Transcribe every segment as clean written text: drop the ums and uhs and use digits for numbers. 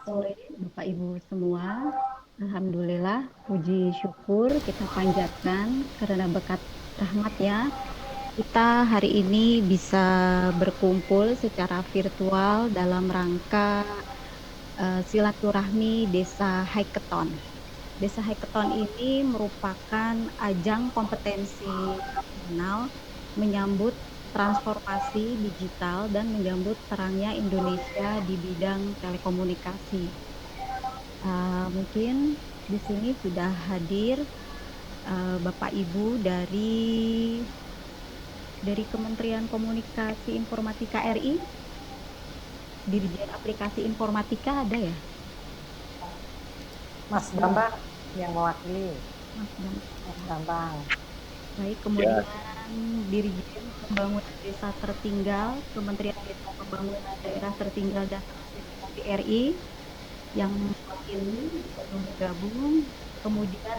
sore Bapak Ibu semua. Alhamdulillah, puji syukur kita panjatkan karena berkat rahmat-Nya kita hari ini bisa berkumpul secara virtual dalam rangka silaturahmi Desa Haiketon. Desa Haiketon ini merupakan ajang kompetensi nasional menyambut transformasi digital dan menyambut terangnya Indonesia di bidang telekomunikasi. Mungkin di sini sudah hadir Bapak Ibu dari Kementerian Komunikasi Informatika RI, Dirjen Aplikasi Informatika ada ya? Mas Bambang yang mewakili. Mas Bambang. Mas Bambang. Baik, kemudian Dirjen Pembangunan Desa Tertinggal, Kementerian Desa Pembangunan Daerah Tertinggal dan Transmigrasi RI yang mewakili belum bergabung. Kemudian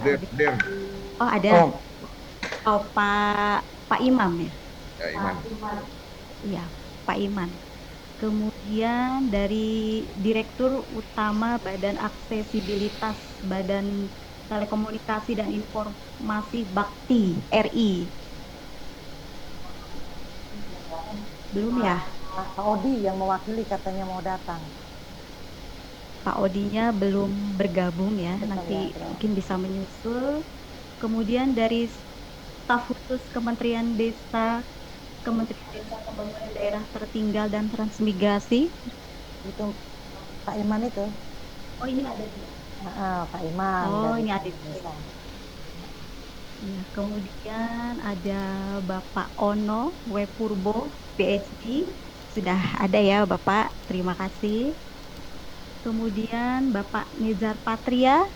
ada Pak Imam ya? Ya, Iman. Iya, Pak Iman. Kemudian dari Direktur Utama Badan Aksesibilitas Badan Telekomunikasi dan Informasi Bakti RI. Belum ya? Pak Odi yang mewakili katanya mau datang. Pak Odinya belum bergabung ya, nanti mungkin bisa menyusul. Kemudian dari staf khusus Kementerian Desa Pembangunan Daerah Tertinggal dan Transmigrasi. Itu Pak Iman itu. Oh, ini ada di. Pak Iman. Oh, ini ada di. Ya, kemudian ada Bapak Ono Wepurbo, PhD. Sudah ada ya Bapak, terima kasih. Kemudian Bapak Nizar Patria,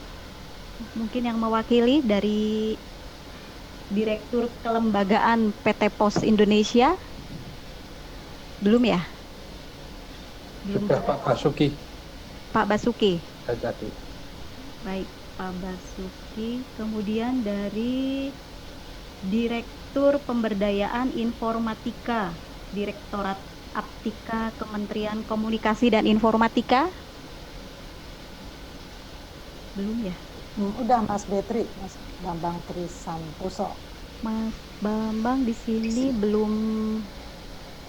mungkin yang mewakili dari Direktur Kelembagaan PT Pos Indonesia. Belum ya? Belum. Sudah Pak Basuki. Pak Basuki. Tadi. Baik, Pak Basuki. Kemudian dari Direktur Pemberdayaan Informatika, Direktorat Aptika Kementerian Komunikasi dan Informatika. Belum ya? Udah Mas Betri, Mas Bambang Trisantoso. Mas Bambang di sini belum.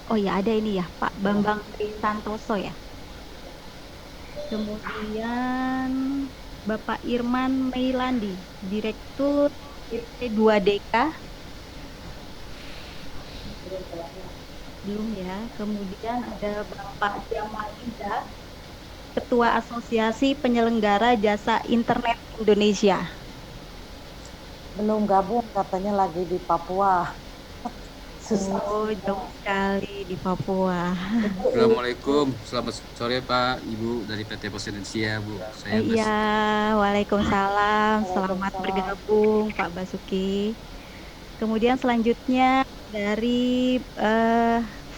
Oh ya, ada ini ya, Pak Bambang Trisantoso ya. Kemudian Bapak Irman Meilandi, Direktur IP2DK. Belum ya. Kemudian ada Bapak Jamal Ida, Ketua Asosiasi Penyelenggara Jasa Internet Indonesia. Belum gabung, katanya lagi di Papua. Susah. Oh, jauh sekali di Papua. Assalamualaikum, selamat sore Pak, Ibu dari PT Pos Indonesia, Bu. Saya Iya, Waalaikumsalam. Selamat bergabung Pak Basuki. Kemudian selanjutnya dari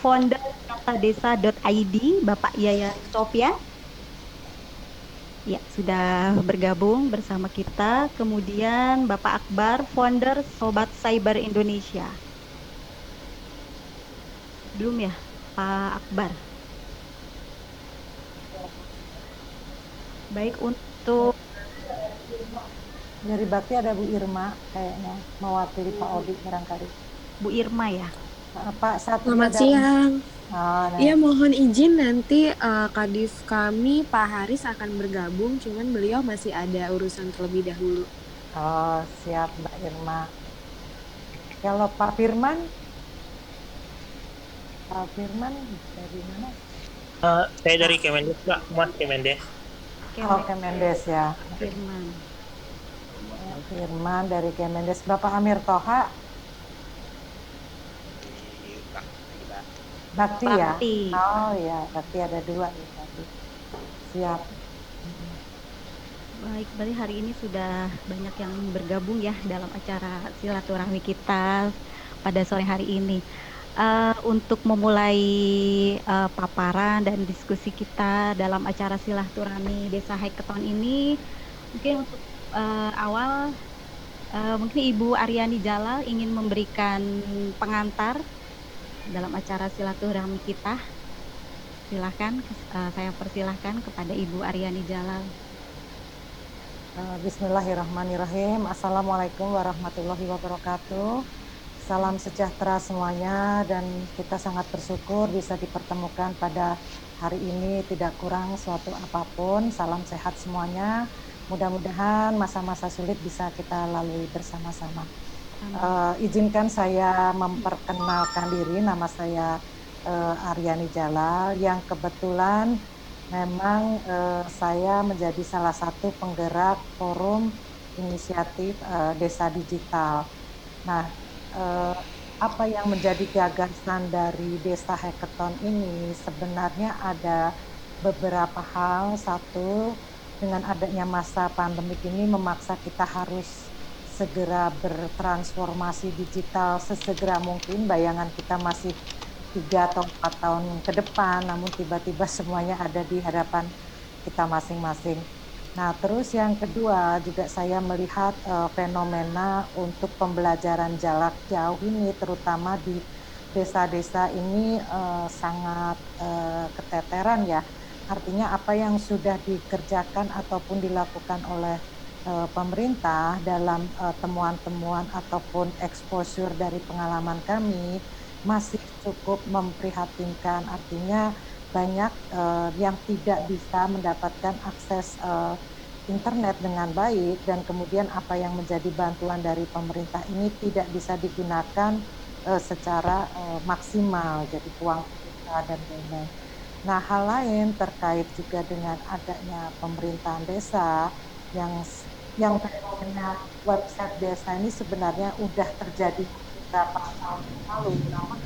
founder katadesa.id, Bapak Yayan Sofia. Ya, sudah bergabung bersama kita. Kemudian Bapak Akbar, founder Sobat Cyber Indonesia. Belum ya, Pak Akbar? Baik, untuk dari Bakti ada Bu Irma kayaknya mewakili Pak Odi barangkali. Bu Irma ya. Pak Satria. Selamat siang. Iya, Nah. mohon izin nanti Kadif kami Pak Haris akan bergabung, cuman beliau masih ada urusan terlebih dahulu. Oh, siap Mbak Irma. Kalau Pak Firman dari mana? Saya dari Kemendes, Pak. Mas Kemendes. Oh, Kemendes ya. Firman dari Kemendes. Bapak Amir Toha. Bakti ya? Oh ya, Bakti ada 2 ya tadi. Siap. Baik, berarti hari ini sudah banyak yang bergabung ya dalam acara silaturahmi kita pada sore hari ini. Untuk memulai paparan dan diskusi kita dalam acara silaturahmi Desa Haiketon ini, mungkin untuk awal mungkin Ibu Aryani Jalal ingin memberikan pengantar dalam acara silaturahmi kita. Silahkan, saya persilahkan kepada Ibu Aryani Jalal. Bismillahirrahmanirrahim. Assalamualaikum warahmatullahi wabarakatuh. Salam sejahtera semuanya, dan kita sangat bersyukur bisa dipertemukan pada hari ini, tidak kurang suatu apapun. Salam sehat semuanya. Mudah-mudahan masa-masa sulit bisa kita lalui bersama-sama. Izinkan saya memperkenalkan diri. Nama saya Aryani Jalal, yang kebetulan memang saya menjadi salah satu penggerak forum inisiatif Desa Digital. Nah, apa yang menjadi gagasan dari Desa Hackathon ini sebenarnya ada beberapa hal. Satu, dengan adanya masa pandemik ini memaksa kita harus segera bertransformasi digital sesegera mungkin. Bayangan kita masih 3 atau 4 tahun ke depan, namun tiba-tiba semuanya ada di hadapan kita masing-masing. Nah, terus yang kedua juga saya melihat fenomena untuk pembelajaran jarak jauh ini, terutama di desa-desa ini sangat keteteran ya. Artinya apa yang sudah dikerjakan ataupun dilakukan oleh pemerintah dalam temuan-temuan ataupun exposure dari pengalaman kami masih cukup memprihatinkan. Artinya banyak yang tidak bisa mendapatkan akses internet dengan baik, dan kemudian apa yang menjadi bantuan dari pemerintah ini tidak bisa digunakan secara maksimal, jadi uang dan lain-lain. Nah, hal lain terkait juga dengan adanya pemerintahan desa yang fenomena website desa ini sebenarnya udah terjadi beberapa tahun lalu, namun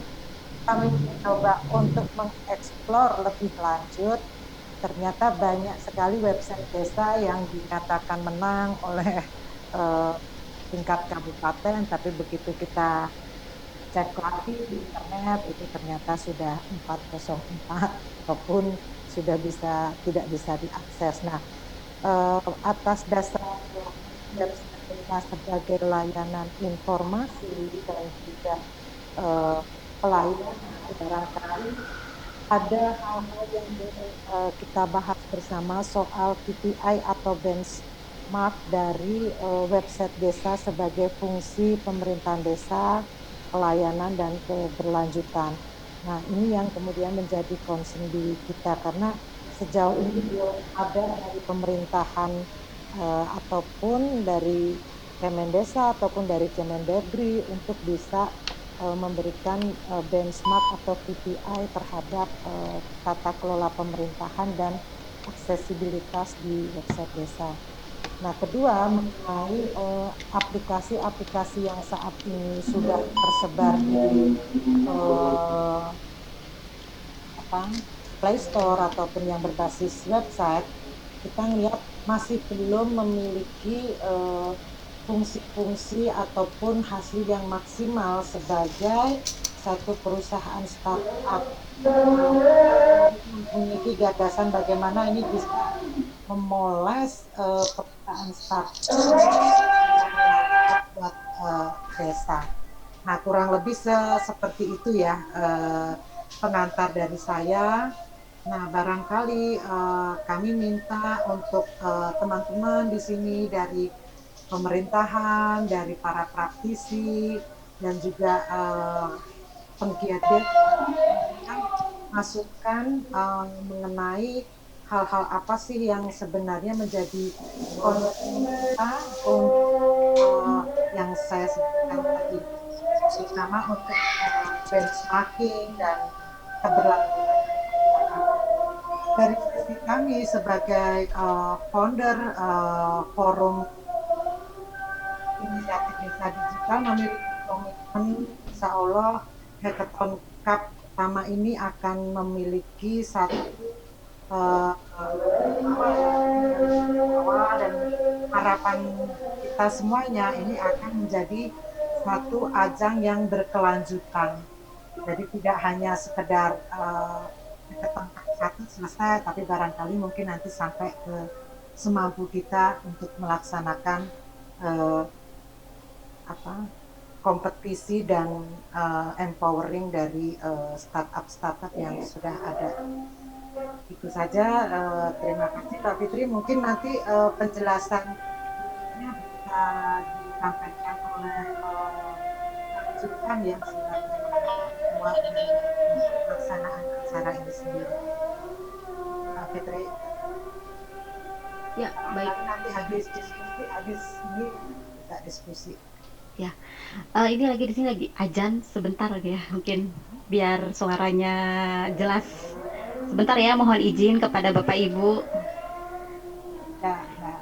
kami mencoba untuk mengeksplor lebih lanjut. Ternyata banyak sekali website desa yang dinyatakan menang oleh tingkat kabupaten, tapi begitu kita cek lagi di internet itu ternyata sudah 404 ataupun sudah tidak bisa diakses. Nah, atas dasar website desa sebagai layanan informasi dan juga pelayanan, barangkali ada hal-hal yang kita bahas bersama soal KPI atau benchmark dari website desa sebagai fungsi pemerintahan desa, pelayanan, dan keberlanjutan. Nah, ini yang kemudian menjadi concern di kita, karena sejauh ini belum ada dari pemerintahan ataupun dari Kemendesa ataupun dari Kemendagri untuk bisa memberikan benchmark atau KPI terhadap tata kelola pemerintahan dan aksesibilitas di website desa. Nah, kedua, mengenai aplikasi-aplikasi yang saat ini sudah tersebar di Play Store ataupun yang berbasis website, kita lihat masih belum memiliki fungsi-fungsi ataupun hasil yang maksimal sebagai satu perusahaan startup. Memiliki gagasan bagaimana ini bisa memoles perusahaan startup buat desa. Nah, kurang lebih seperti itu ya pengantar dari saya. Nah, barangkali kami minta untuk teman-teman di sini dari pemerintahan, dari para praktisi, dan juga penggiat yang masukan mengenai hal-hal apa sih yang sebenarnya menjadi concern kita untuk yang saya sebutkan tadi, terutama untuk benchmarking dan keberlanjutan. Dari sisi kami sebagai founder forum inisiatif desa digital memiliki komitmen, insya Allah Hackathon Cup pertama ini akan memiliki satu awal, dan harapan kita semuanya ini akan menjadi satu ajang yang berkelanjutan. Jadi tidak hanya sekedar Hackathon Cup 1 selesai, tapi barangkali mungkin nanti sampai ke semampu kita untuk melaksanakan kompetisi dan empowering dari startup-startup yang sudah ada. Itu saja, terima kasih Kak Fitri. Mungkin nanti penjelasannya bisa disampaikan oleh Kak Zulfan ya sebagai ketua dari pelaksanaan acara ini sendiri. Kak Fitri, Ya, baik. nanti habis diskusi, habis ini kita diskusi. Ya, ini lagi di sini lagi ajan sebentar lagi ya, mungkin biar suaranya jelas. Sebentar ya, mohon izin kepada Bapak Ibu. Ya, ya.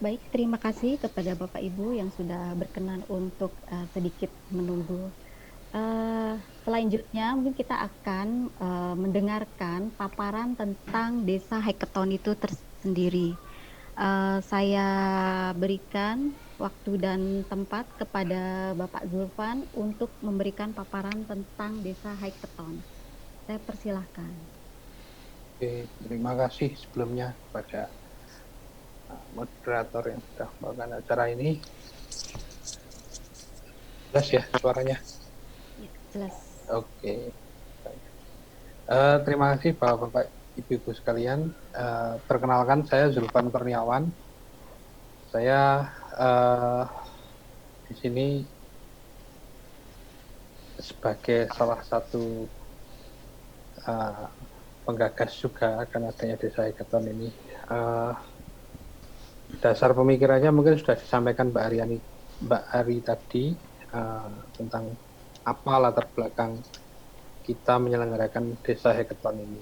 Baik, terima kasih kepada Bapak Ibu yang sudah berkenan untuk sedikit menunggu. Selanjutnya mungkin kita akan mendengarkan paparan tentang Desa Hackathon itu tersendiri. Saya berikan waktu dan tempat kepada Bapak Zulfan untuk memberikan paparan tentang Desa Hackathon. Saya persilahkan. Oke, terima kasih sebelumnya kepada moderator yang sudah melakukan acara ini. Jelas ya suaranya? Ya, jelas. Oke. Baik. Terima kasih Bapak-Bapak, Ibu-Ibu sekalian. Perkenalkan, saya Zulfan Kurniawan. Saya di sini sebagai salah satu penggagas juga akan adanya Desa Hackathon ini. Dasar pemikirannya mungkin sudah disampaikan Mbak Ari tadi tentang apa latar belakang kita menyelenggarakan Desa Hackathon ini.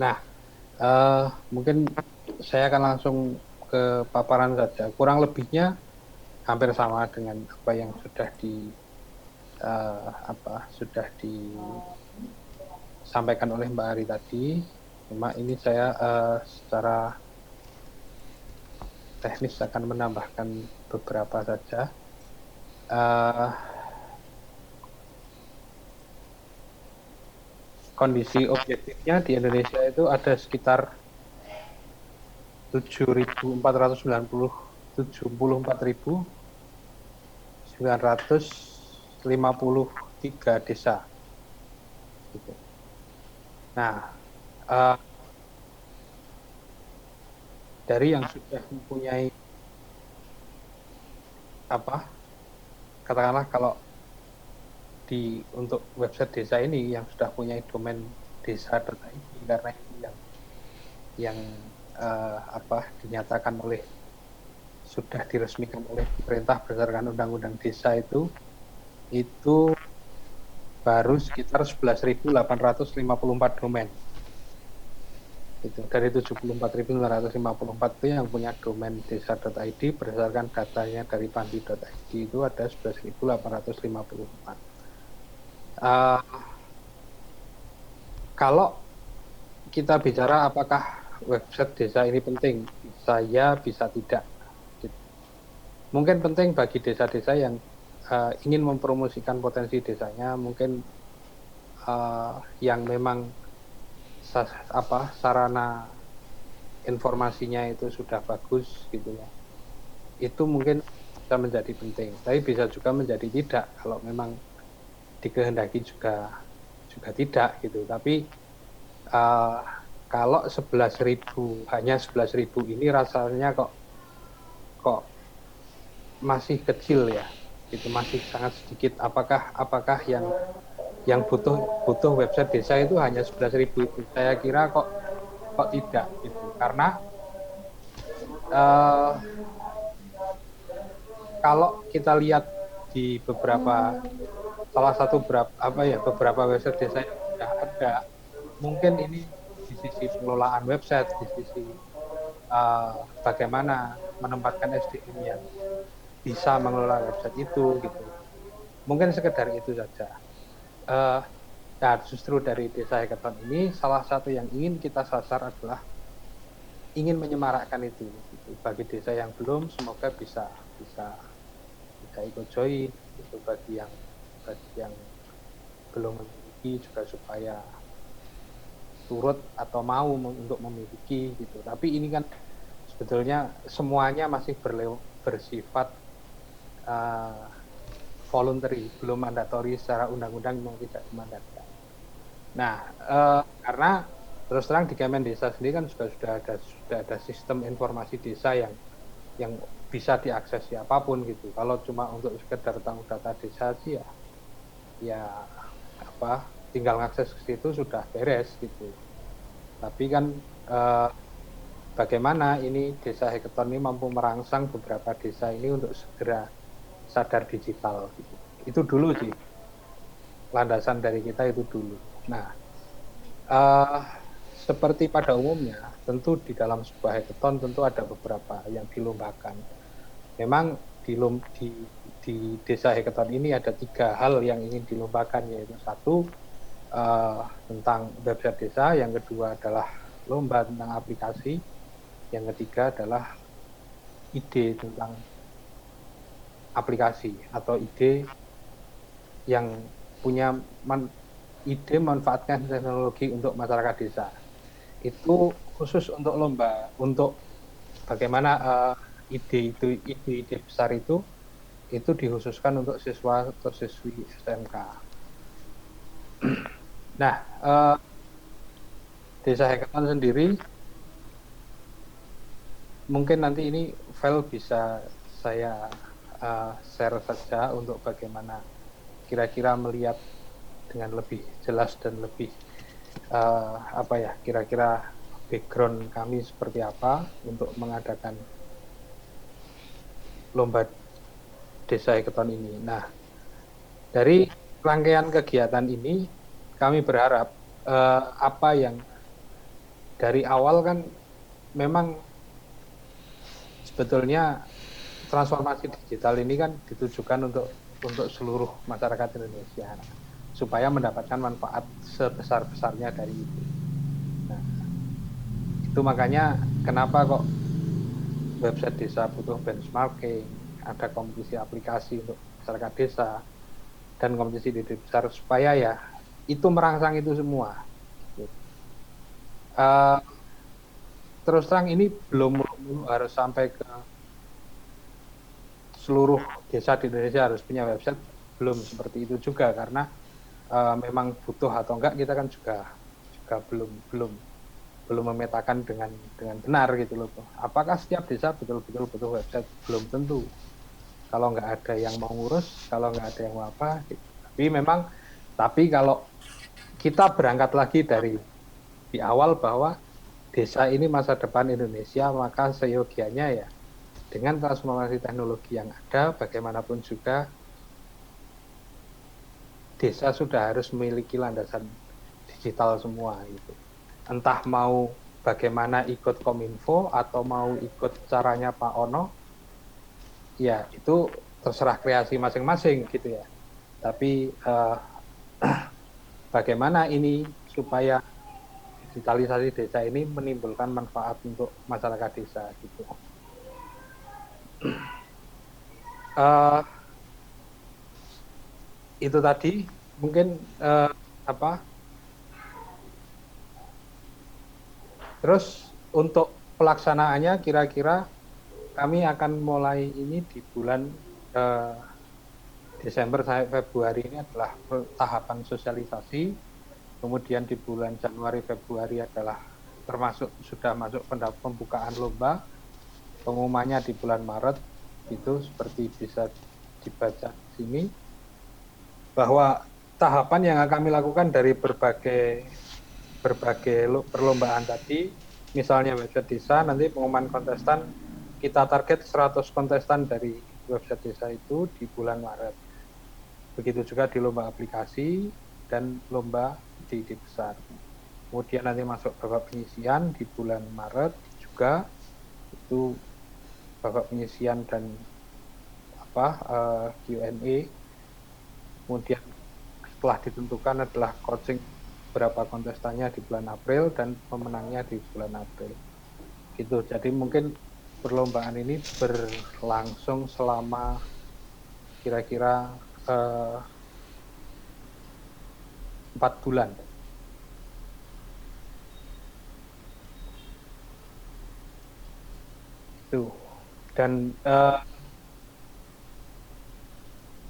Nah, mungkin saya akan langsung ke paparan saja. Kurang lebihnya hampir sama dengan apa yang sudah disampaikan oleh Mbak Ari tadi. Cuma ini saya secara teknis akan menambahkan beberapa saja. kondisi objektifnya di Indonesia itu ada sekitar 74.953 desa. Gitu. Nah, dari yang sudah mempunyai katakanlah kalau untuk website desa ini yang sudah punya domain desa.id, karena ini yang dinyatakan sudah diresmikan oleh pemerintah berdasarkan undang-undang desa itu baru sekitar 11.854 domain. Itu dari 74.954 itu yang punya domain desa.id berdasarkan datanya dari pandi.id itu ada 11.854. Kalau kita bicara apakah website desa ini penting, saya bisa tidak. Mungkin penting bagi desa-desa yang ingin mempromosikan potensi desanya, mungkin yang memang sarana informasinya itu sudah bagus gitu ya. Itu mungkin bisa menjadi penting, tapi bisa juga menjadi tidak kalau memang dikehendaki juga tidak gitu. Tapi kalau 11.000 hanya 11.000 ini rasanya kok masih kecil ya, itu masih sangat sedikit. Apakah yang butuh website desa itu hanya 11.000 itu? Saya kira kok tidak gitu, karena kalau kita lihat di beberapa website desa yang sudah ada, mungkin ini di sisi pengelolaan website, di sisi bagaimana menempatkan SDM yang bisa mengelola website itu gitu. Mungkin sekedar itu saja. Nah, justru dari Desa Hackathon ini salah satu yang ingin kita sasar adalah ingin menyemarakkan itu gitu. Bagi desa yang belum, semoga bisa ikut join itu. Bagi yang belum memiliki juga supaya turut atau mau untuk memiliki gitu. Tapi ini kan sebetulnya semuanya masih bersifat voluntary, belum mandatori. Secara undang-undang memang tidak dimandatkan. Nah, karena terus terang di Kemen Desa sendiri kan sudah ada sistem informasi desa yang bisa diakses siapapun gitu. Kalau cuma untuk sekedar tahu data desa sih ya tinggal ngakses ke situ sudah beres gitu. Tapi kan bagaimana ini Desa Hackathon ini mampu merangsang beberapa desa ini untuk segera sadar digital gitu. Itu dulu sih landasan dari kita, itu dulu. Nah, seperti pada umumnya tentu di dalam sebuah hackathon tentu ada beberapa yang dilombakan. Memang di Desa Hackathon ini ada 3 hal yang ingin dilombakan, yaitu 1 tentang website desa, yang kedua adalah lomba tentang aplikasi, yang ketiga adalah ide tentang aplikasi atau ide yang punya ide memanfaatkan teknologi untuk masyarakat desa. Itu khusus untuk lomba, untuk bagaimana ide besar itu dikhususkan untuk siswa atau siswi SMK. Nah, Desa Hackathon sendiri mungkin nanti ini file bisa saya share saja untuk bagaimana kira-kira melihat dengan lebih jelas dan lebih kira-kira background kami seperti apa untuk mengadakan lomba Desa Hackathon ini. Nah, dari rangkaian kegiatan ini kami berharap apa yang dari awal kan memang sebetulnya transformasi digital ini kan ditujukan untuk seluruh masyarakat Indonesia supaya mendapatkan manfaat sebesar-besarnya dari itu. Nah, itu makanya kenapa kok website desa butuh benchmarking, ada kompetisi aplikasi untuk masyarakat desa dan kompetisi ide besar, supaya ya itu merangsang itu semua. Uh, terus terang ini belum harus sampai ke seluruh desa di Indonesia harus punya website, belum seperti itu juga, karena memang butuh atau enggak kita kan juga belum memetakan dengan benar gitu loh. Apakah setiap desa betul-betul butuh website? Belum tentu. Kalau nggak ada yang mau ngurus, kalau nggak ada yang mau apa, gitu. Tapi kalau kita berangkat lagi dari di awal bahwa desa ini masa depan Indonesia, maka seyogianya ya dengan transformasi teknologi yang ada, bagaimanapun juga desa sudah harus memiliki landasan digital semua gitu. Entah mau bagaimana ikut Kominfo atau mau ikut caranya Pak Ono, ya itu terserah kreasi masing-masing gitu ya. Tapi bagaimana ini supaya digitalisasi desa ini menimbulkan manfaat untuk masyarakat desa gitu. Itu tadi mungkin terus untuk pelaksanaannya kira-kira kami akan mulai ini di bulan Desember sampai Februari ini adalah tahapan sosialisasi, kemudian di bulan Januari Februari adalah sudah masuk pembukaan lomba, pengumumannya di bulan Maret, itu seperti bisa dibaca di sini, bahwa tahapan yang akan kami lakukan dari berbagai perlombaan tadi, misalnya website desa, nanti pengumuman kontestan, kita target 100 kontestan dari website desa itu di bulan Maret. Begitu juga di lomba aplikasi dan lomba ide besar. Kemudian nanti masuk babak penyisian di bulan Maret juga, itu babak penyisian dan Q&A. Kemudian setelah ditentukan adalah coaching berapa kontestannya di bulan April dan pemenangnya di bulan April. Gitu. Jadi mungkin perlombaan ini berlangsung selama kira-kira 4 bulan. Itu. Dan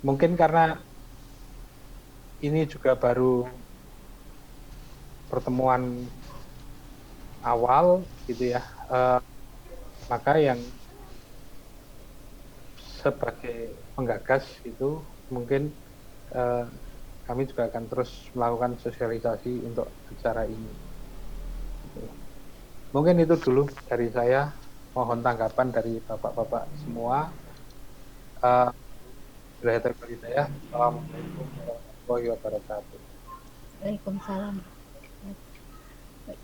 mungkin karena ini juga baru pertemuan awal gitu ya, maka yang sebagai penggagas itu mungkin kami juga akan terus melakukan sosialisasi untuk acara ini. Mungkin itu dulu dari saya. Mohon tanggapan dari bapak-bapak semua. Assalamualaikum warahmatullahi wabarakatuh. Waalaikumsalam.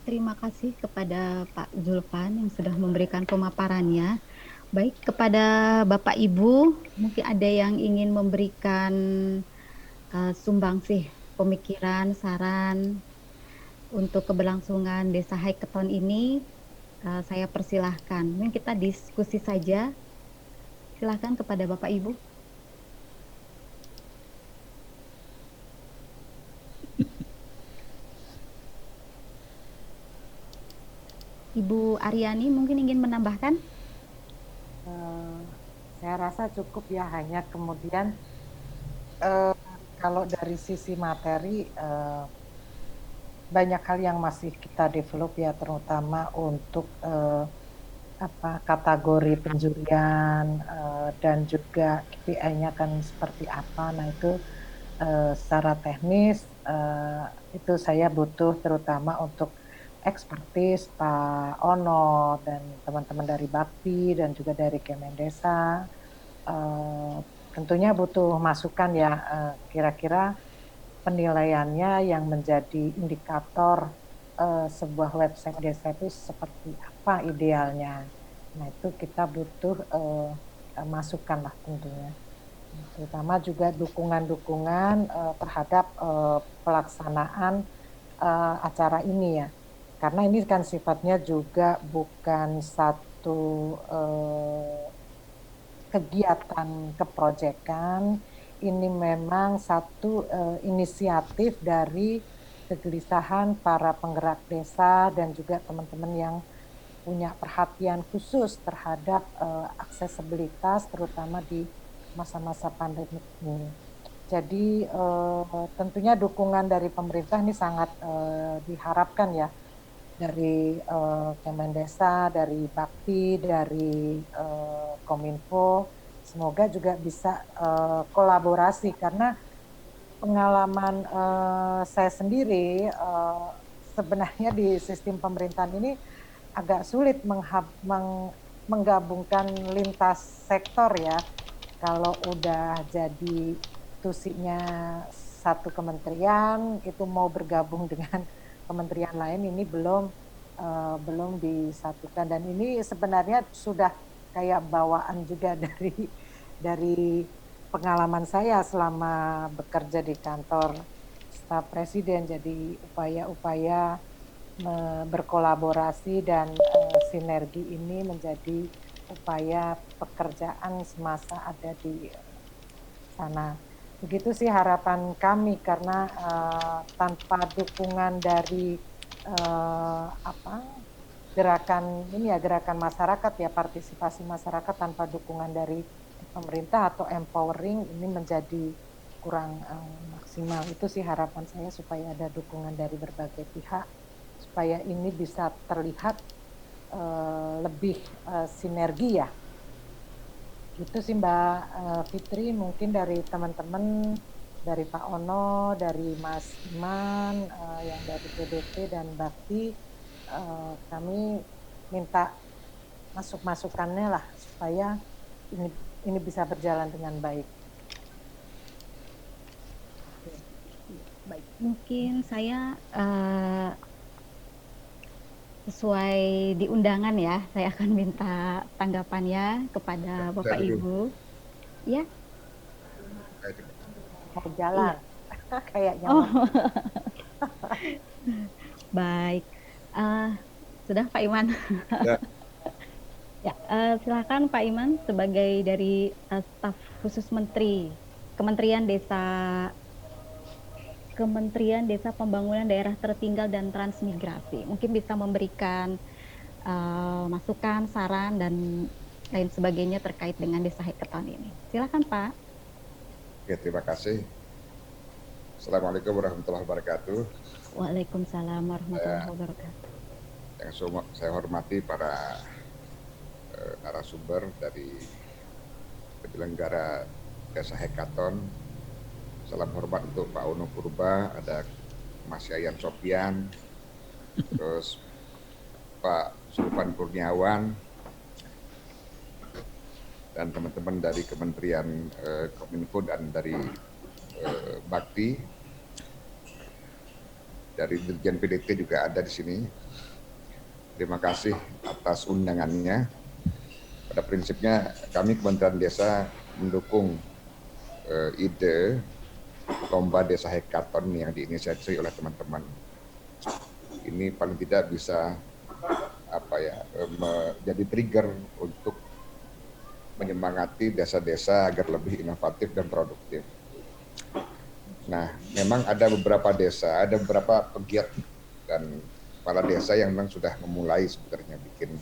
Terima kasih kepada Pak Zulfan yang sudah memberikan pemaparannya. Baik, kepada Bapak Ibu, mungkin ada yang ingin memberikan sumbangsih pemikiran, saran untuk keberlangsungan Desa Hackathon ini. Saya persilahkan. Mungkin kita diskusi saja. Silahkan kepada Bapak Ibu. Ibu Aryani mungkin ingin menambahkan? Saya rasa cukup ya, hanya kemudian kalau dari sisi materi banyak hal yang masih kita develop ya, terutama untuk kategori penjurian dan juga KPI-nya kan seperti apa. Nah itu secara teknis itu saya butuh terutama untuk ekspertis Pak Ono dan teman-teman dari Bakti dan juga dari Kemendesa. Tentunya butuh masukan ya, kira-kira penilaiannya yang menjadi indikator sebuah website desa itu seperti apa idealnya. Nah itu kita butuh masukan lah tentunya. Terutama juga dukungan-dukungan terhadap pelaksanaan acara ini ya. Karena ini kan sifatnya juga bukan satu kegiatan keprojekan, ini memang satu inisiatif dari kegelisahan para penggerak desa dan juga teman-teman yang punya perhatian khusus terhadap aksesibilitas terutama di masa-masa pandemi ini. Jadi tentunya dukungan dari pemerintah ini sangat diharapkan ya, dari Kemendesa, dari Bakti, dari Kominfo. Semoga juga bisa kolaborasi karena pengalaman saya sendiri sebenarnya di sistem pemerintahan ini agak sulit menggabungkan lintas sektor ya. Kalau udah jadi tusinya satu kementerian itu mau bergabung dengan kementerian lain ini belum disatukan, dan ini sebenarnya sudah kayak bawaan juga dari pengalaman saya selama bekerja di kantor staf presiden. Jadi upaya-upaya berkolaborasi dan sinergi ini menjadi upaya pekerjaan semasa ada di sana. Begitu sih harapan kami, karena tanpa dukungan dari gerakan ini ya, gerakan masyarakat ya, partisipasi masyarakat tanpa dukungan dari pemerintah atau empowering ini menjadi kurang maksimal. Itu sih harapan saya, supaya ada dukungan dari berbagai pihak supaya ini bisa terlihat lebih sinergi ya. Itu sih Mbak Fitri, mungkin dari teman-teman, dari Pak Ono, dari Mas Iman, yang dari PDP dan Bakti, kami minta masukannya lah supaya ini bisa berjalan dengan baik. Baik, mungkin saya sesuai di undangan ya, saya akan minta tanggapannya kepada Bapak Ibu. Ya. Mau jalan, kayaknya. Oh. Baik, sudah Pak Iman. Ya. Ya, silakan Pak Iman sebagai dari staf khusus Menteri Kementerian Desa Pembangunan Daerah Tertinggal dan Transmigrasi. Mungkin bisa memberikan masukan, saran, dan lain sebagainya terkait dengan Desa Hackathon ini. Silakan Pak. Oke, terima kasih. Assalamualaikum warahmatullahi wabarakatuh. Waalaikumsalam warahmatullahi wabarakatuh. Yang saya hormati para narasumber dari penyelenggara Desa Hackathon. Salam hormat untuk Pak Ono Purba, ada Mas Yayan Sofian, terus Pak Sulpan Kurniawan, dan teman-teman dari Kementerian Kominfo dan dari Bakti, dari Dirjen PDT juga ada di sini. Terima kasih atas undangannya. Pada prinsipnya kami Kementerian Desa mendukung ide lomba Desa Hackathon yang diinisiasi oleh teman-teman. Ini paling tidak bisa menjadi trigger untuk menyemangati desa-desa agar lebih inovatif dan produktif. Nah, memang ada beberapa desa, ada beberapa pegiat dan kepala desa yang memang sudah memulai sebenarnya bikin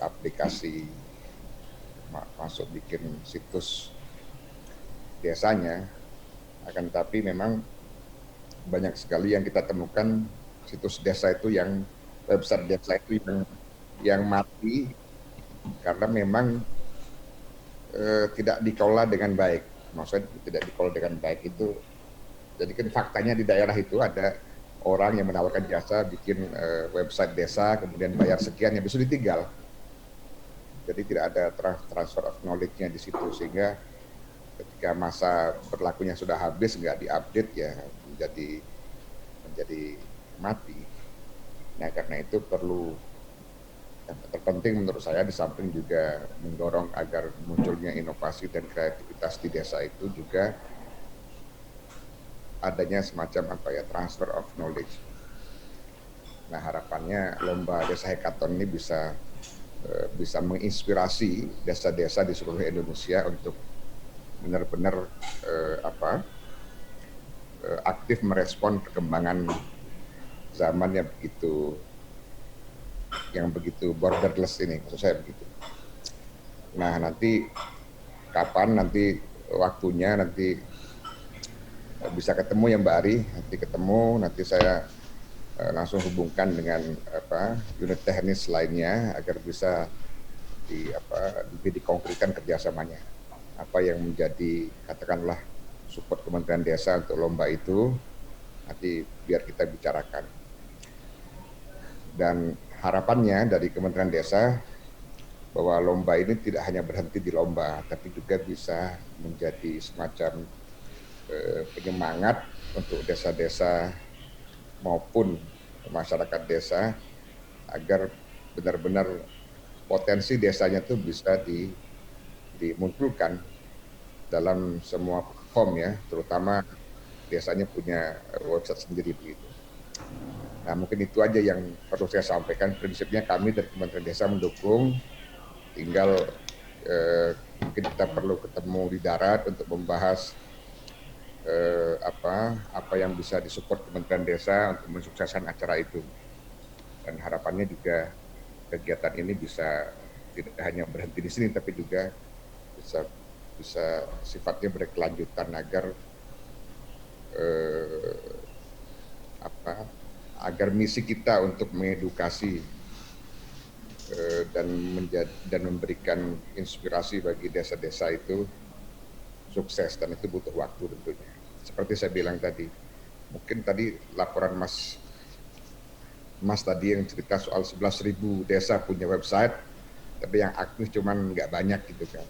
aplikasi, masuk bikin situs desanya. Akan tetapi memang banyak sekali yang kita temukan situs desa itu yang website desa itu yang mati karena memang tidak dikelola dengan baik. Maksudnya tidak dikelola dengan baik itu, jadi kan faktanya di daerah itu ada orang yang menawarkan jasa bikin website desa, kemudian bayar sekian, yang bisa ditinggal. Jadi tidak ada transfer of knowledge-nya di situ, sehingga ketika masa berlakunya sudah habis, nggak diupdate ya menjadi mati. Nah, karena itu perlu, yang terpenting menurut saya di samping juga mendorong agar munculnya inovasi dan kreativitas di desa itu juga adanya semacam transfer of knowledge. Nah, harapannya lomba Desa Hackathon ini bisa menginspirasi desa-desa di seluruh Indonesia untuk benar-benar aktif merespon perkembangan zaman yang begitu borderless ini, maksud saya begitu. Nah, nanti kapan nanti waktunya nanti bisa ketemu ya Mbak Ari, nanti ketemu, nanti saya langsung hubungkan dengan unit teknis lainnya agar bisa lebih dikonkretkan kerjasamanya. Apa yang menjadi katakanlah support Kementerian Desa untuk lomba itu nanti biar kita bicarakan. Dan harapannya dari Kementerian Desa bahwa lomba ini tidak hanya berhenti di lomba, tapi juga bisa menjadi semacam penyemangat untuk desa-desa maupun masyarakat desa agar benar-benar potensi desanya itu bisa dimunculkan dalam semua platform ya, terutama desanya punya website sendiri begitu. Nah, mungkin itu aja yang perlu saya sampaikan. Prinsipnya kami dari Kementerian Desa mendukung, tinggal mungkin kita perlu ketemu di darat untuk membahas apa yang bisa disupport Kementerian Desa untuk mensukseskan acara itu. Dan harapannya juga kegiatan ini bisa tidak hanya berhenti di sini, tapi juga bisa sifatnya berkelanjutan agar agar misi kita untuk mengedukasi dan memberikan inspirasi bagi desa-desa itu sukses, dan itu butuh waktu tentunya. Seperti saya bilang tadi, mungkin tadi laporan Mas tadi yang cerita soal 11.000 desa punya website, tapi yang aktif cuman nggak banyak gitu kan.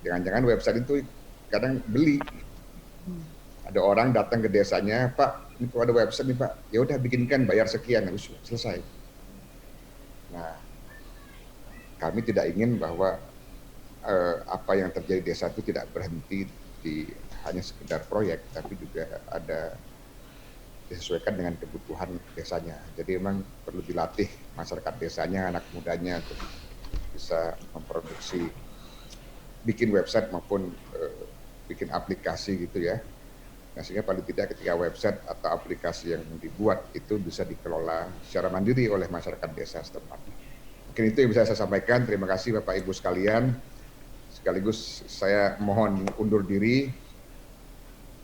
Jangan-jangan website itu kadang beli. Ada orang datang ke desanya, Pak, ini ada website nih Pak, ya udah bikinkan, bayar sekian, harus selesai. Nah, kami tidak ingin bahwa apa yang terjadi di desa itu tidak berhenti di hanya sekedar proyek, tapi juga ada disesuaikan dengan kebutuhan desanya. Jadi memang perlu dilatih masyarakat desanya, anak mudanya untuk bisa memproduksi, bikin website maupun bikin aplikasi gitu ya. Nah, sehingga paling tidak ketika website atau aplikasi yang dibuat itu bisa dikelola secara mandiri oleh masyarakat desa setempat. Mungkin itu yang bisa saya sampaikan. Terima kasih Bapak Ibu sekalian. Sekaligus saya mohon undur diri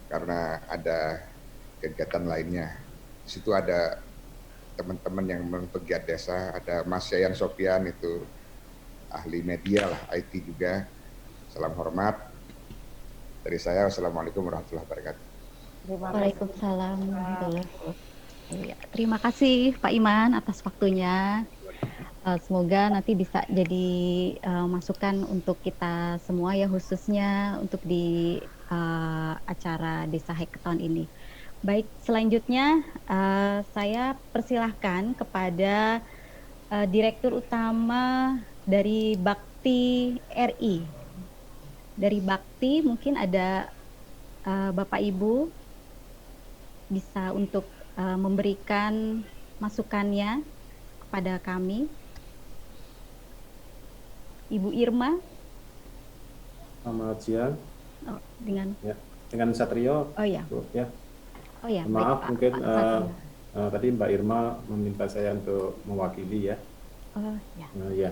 karena ada kegiatan lainnya. Di situ ada teman-teman yang pegiat desa, ada Mas Yayan Sofian, itu ahli media lah, IT juga. Salam hormat dari saya. Wassalamualaikum warahmatullahi wabarakatuh. Waalaikumsalam warahmatullahi wabarakatuh. Terima kasih Pak Iman atas waktunya. Semoga nanti bisa jadi masukan untuk kita semua ya, khususnya untuk di acara Desa Hackathon ini. Baik, selanjutnya saya persilahkan kepada Direktur Utama dari Bakti RI. Dari Bakti mungkin ada Bapak Ibu bisa untuk memberikan masukannya kepada kami. Ibu Irma. Selamat siang. Dengan Satrio. Oh ya. Ya. Oh ya. Maaf, baik, mungkin Pak tadi Mbak Irma meminta saya untuk mewakili ya. Oh ya. Ya.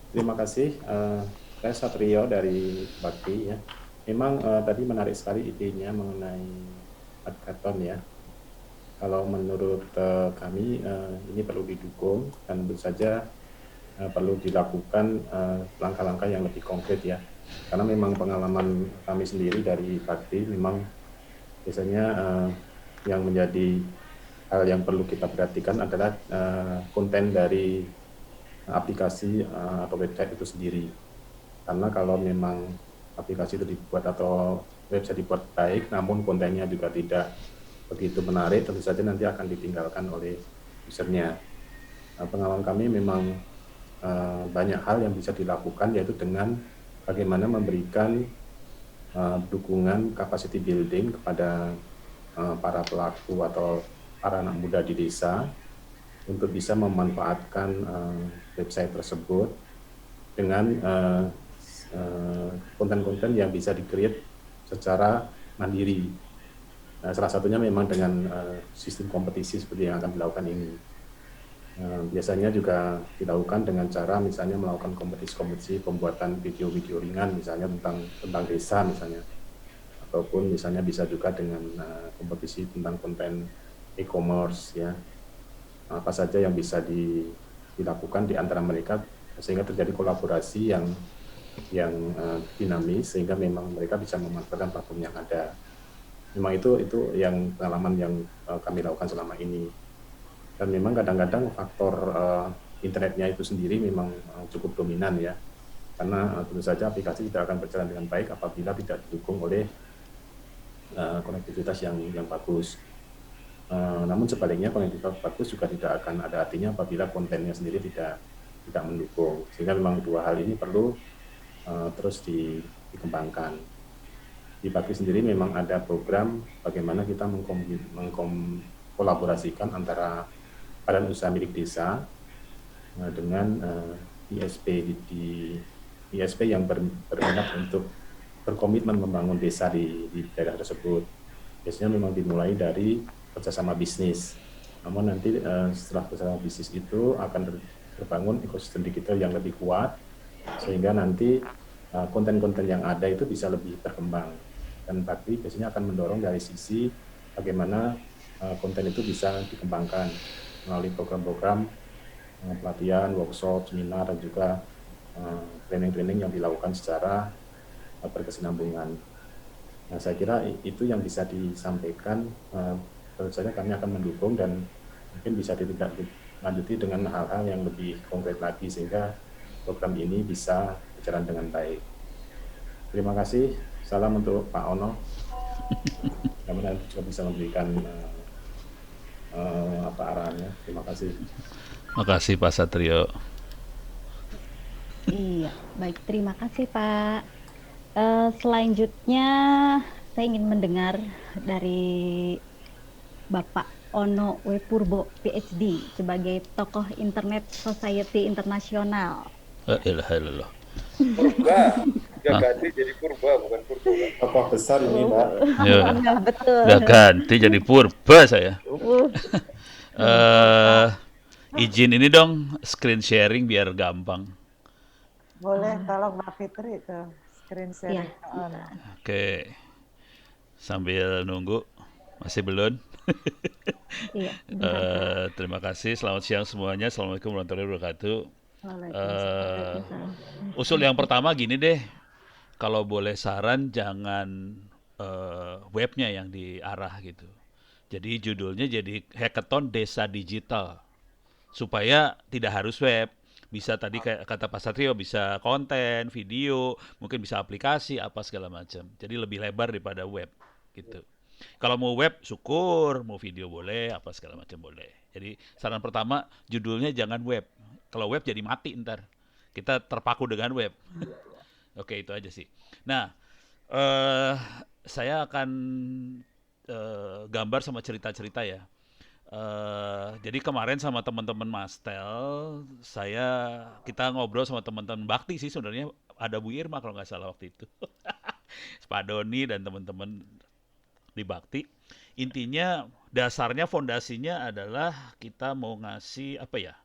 Terima kasih. Saya Satrio dari Bakti ya. Memang tadi menarik sekali idenya mengenai hackathon ya. Kalau menurut kami ini perlu didukung dan tentu saja perlu dilakukan langkah-langkah yang lebih konkret ya. Karena memang pengalaman kami sendiri dari Bakti memang biasanya yang menjadi hal yang perlu kita perhatikan adalah konten dari aplikasi atau website itu sendiri. Karena kalau memang aplikasi itu dibuat atau website dibuat baik, namun kontennya juga tidak begitu menarik, tentu saja nanti akan ditinggalkan oleh usernya. Nah, pengalaman kami memang banyak hal yang bisa dilakukan, yaitu dengan bagaimana memberikan dukungan capacity building kepada para pelaku atau para anak muda di desa untuk bisa memanfaatkan website tersebut dengan konten-konten yang bisa di-create secara mandiri. Nah, salah satunya memang dengan sistem kompetisi seperti yang akan dilakukan ini. Biasanya juga dilakukan dengan cara misalnya melakukan kompetisi-kompetisi pembuatan video-video ringan misalnya tentang desa misalnya, ataupun misalnya bisa juga dengan kompetisi tentang konten e-commerce ya, apa saja yang bisa dilakukan di antara mereka sehingga terjadi kolaborasi yang dinamis sehingga memang mereka bisa memanfaatkan platform yang ada. Memang itu yang pengalaman yang kami lakukan selama ini. Dan memang kadang-kadang faktor internetnya itu sendiri memang cukup dominan ya, karena tentu saja aplikasi tidak akan berjalan dengan baik apabila tidak didukung oleh konektivitas yang bagus. Namun sebaliknya konektivitas bagus juga tidak akan ada artinya apabila kontennya sendiri tidak mendukung. Sehingga memang dua hal ini perlu terus dikembangkan. Di Bakti sendiri memang ada program bagaimana kita mengkolaborasikan antara badan usaha milik desa dengan ISP ISP yang berminat untuk berkomitmen membangun desa di daerah tersebut. Biasanya memang dimulai dari kerjasama bisnis. Namun nanti setelah kerjasama bisnis itu akan terbangun ekosistem digital yang lebih kuat sehingga nanti konten-konten yang ada itu bisa lebih berkembang. Dan Bakti biasanya akan mendorong dari sisi bagaimana konten itu bisa dikembangkan melalui program-program pelatihan, workshop, seminar, dan juga training-training yang dilakukan secara berkesinambungan. Nah, saya kira itu yang bisa disampaikan. Tentu saja kami akan mendukung dan mungkin bisa ditindaklanjuti dengan hal-hal yang lebih konkret lagi sehingga program ini bisa berjalan dengan baik. Terima kasih. Salam untuk Pak Ono. Mudah-mudahan juga bisa memberikan arahannya. Terima kasih. Makasih Pak Satrio. Iya, baik, terima kasih Pak. Selanjutnya saya ingin mendengar dari Bapak Ono W. Purbo, PhD, sebagai tokoh internet society internasional. Ilah. Purba, udah ganti jadi Purba, bukan Purbo kan? Tokoh besar ini, Pak. Ya, betul. udah ganti jadi Purba saya. Izin ini dong screen sharing biar gampang. Boleh, tolong Mbak Fitri itu screen sharing. Ya. Oke, sambil nunggu, masih belum? Iya, terima kasih, selamat siang semuanya. Assalamualaikum warahmatullahi wabarakatuh. Usul yang pertama gini deh, kalau boleh saran jangan webnya yang diarah gitu. Jadi judulnya jadi Hackathon Desa Digital, supaya tidak harus web. Bisa tadi kayak kata Pak Satrio, bisa konten, video, mungkin bisa aplikasi, apa segala macam. Jadi lebih lebar daripada web gitu. Kalau mau web, syukur. Mau video boleh, apa segala macam boleh. Jadi saran pertama, judulnya jangan web. Kalau web jadi mati ntar. Kita terpaku dengan web. Oke, itu aja sih. Nah, saya akan gambar sama cerita-cerita ya. Jadi kemarin sama teman-teman Mastel, kita ngobrol sama teman-teman Bakti sih sebenarnya, ada Bu Irma kalau nggak salah waktu itu. Pak Doni dan teman-teman di Bakti. Intinya dasarnya fondasinya adalah kita mau ngasih apa ya?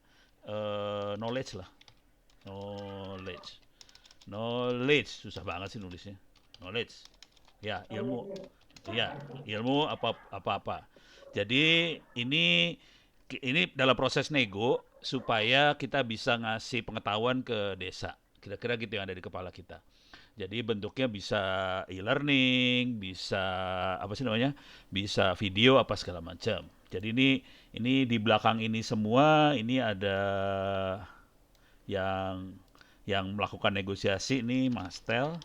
Knowledge lah. Knowledge susah banget sih nulisnya. Knowledge. Ya, ilmu. Ya, ilmu apa-apa. Jadi ini dalam proses nego supaya kita bisa ngasih pengetahuan ke desa. Kira-kira gitu yang ada di kepala kita. Jadi bentuknya bisa e-learning, bisa apa sih namanya? Bisa video apa segala macam. Jadi ini di belakang ini semua ini ada yang melakukan negosiasi nih Mastel,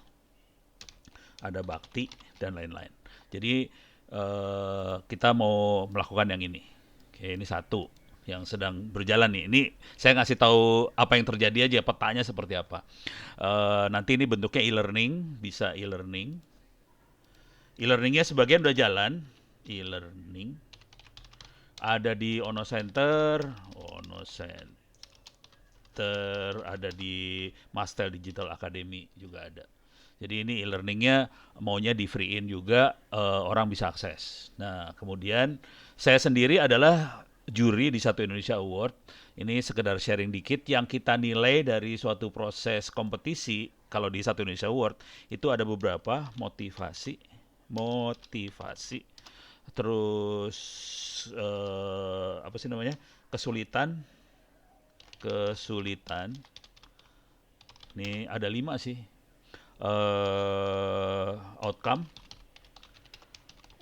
ada Bakti dan lain-lain. Jadi kita mau melakukan yang ini. Oke, ini satu yang sedang berjalan nih. Ini saya ngasih tahu apa yang terjadi aja, petanya seperti apa. Nanti ini bentuknya e-learning, bisa e-learning. E-learningnya sebagian udah jalan. E-learning ada di Ono Center, ada di Mastel Digital Academy juga ada. Jadi ini e-learningnya maunya di free-in juga, orang bisa akses. Nah, kemudian saya sendiri adalah juri di Satu Indonesia Award. Ini sekedar sharing dikit yang kita nilai dari suatu proses kompetisi. Kalau di Satu Indonesia Award itu ada beberapa motivasi, terus apa sih namanya, kesulitan. Ini ada 5 sih. Outcome,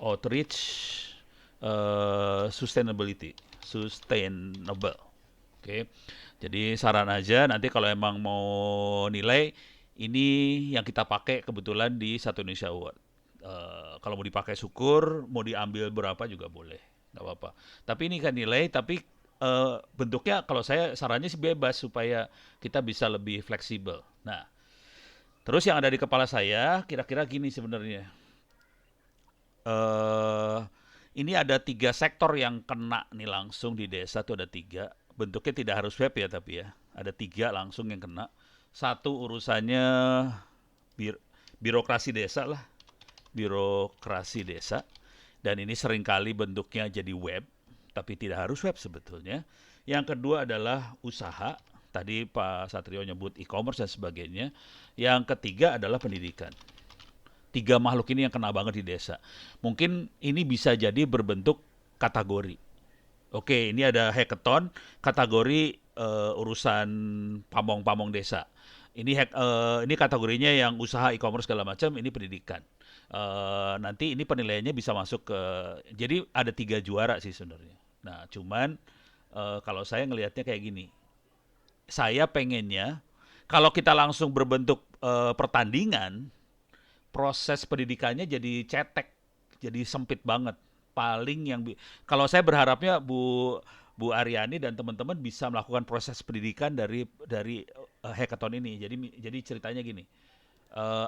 outreach, sustainable. Oke. Jadi saran aja nanti kalau emang mau nilai, ini yang kita pakai kebetulan di Satu Indonesia Award. Kalau mau dipakai syukur, mau diambil berapa juga boleh, nggak apa-apa. Tapi ini kan nilai, tapi bentuknya kalau saya sarannya sih bebas supaya kita bisa lebih fleksibel. Nah, terus yang ada di kepala saya kira-kira gini sebenarnya. Ini ada 3 sektor yang kena nih langsung di desa tuh, ada 3. Bentuknya tidak harus web ya, tapi ya ada 3 langsung yang kena. Satu urusannya birokrasi desa lah, birokrasi desa. Dan ini seringkali bentuknya jadi web, tapi tidak harus web sebetulnya. Yang kedua adalah usaha. Tadi Pak Satrio nyebut e-commerce dan sebagainya. Yang ketiga adalah pendidikan. 3 makhluk ini yang kena banget di desa. Mungkin ini bisa jadi berbentuk kategori. Oke, ini ada hackathon, kategori urusan pamong-pamong desa. Ini kategorinya yang usaha e-commerce segala macam, ini pendidikan. Nanti ini penilaiannya bisa masuk ke, jadi ada 3 juara sih sebenarnya. Nah, cuman kalau saya ngelihatnya kayak gini, saya pengennya kalau kita langsung berbentuk pertandingan, proses pendidikannya jadi cetek, jadi sempit banget. Paling yang kalau saya berharapnya Bu Aryani dan teman-teman bisa melakukan proses pendidikan dari hackathon ini. Jadi ceritanya gini.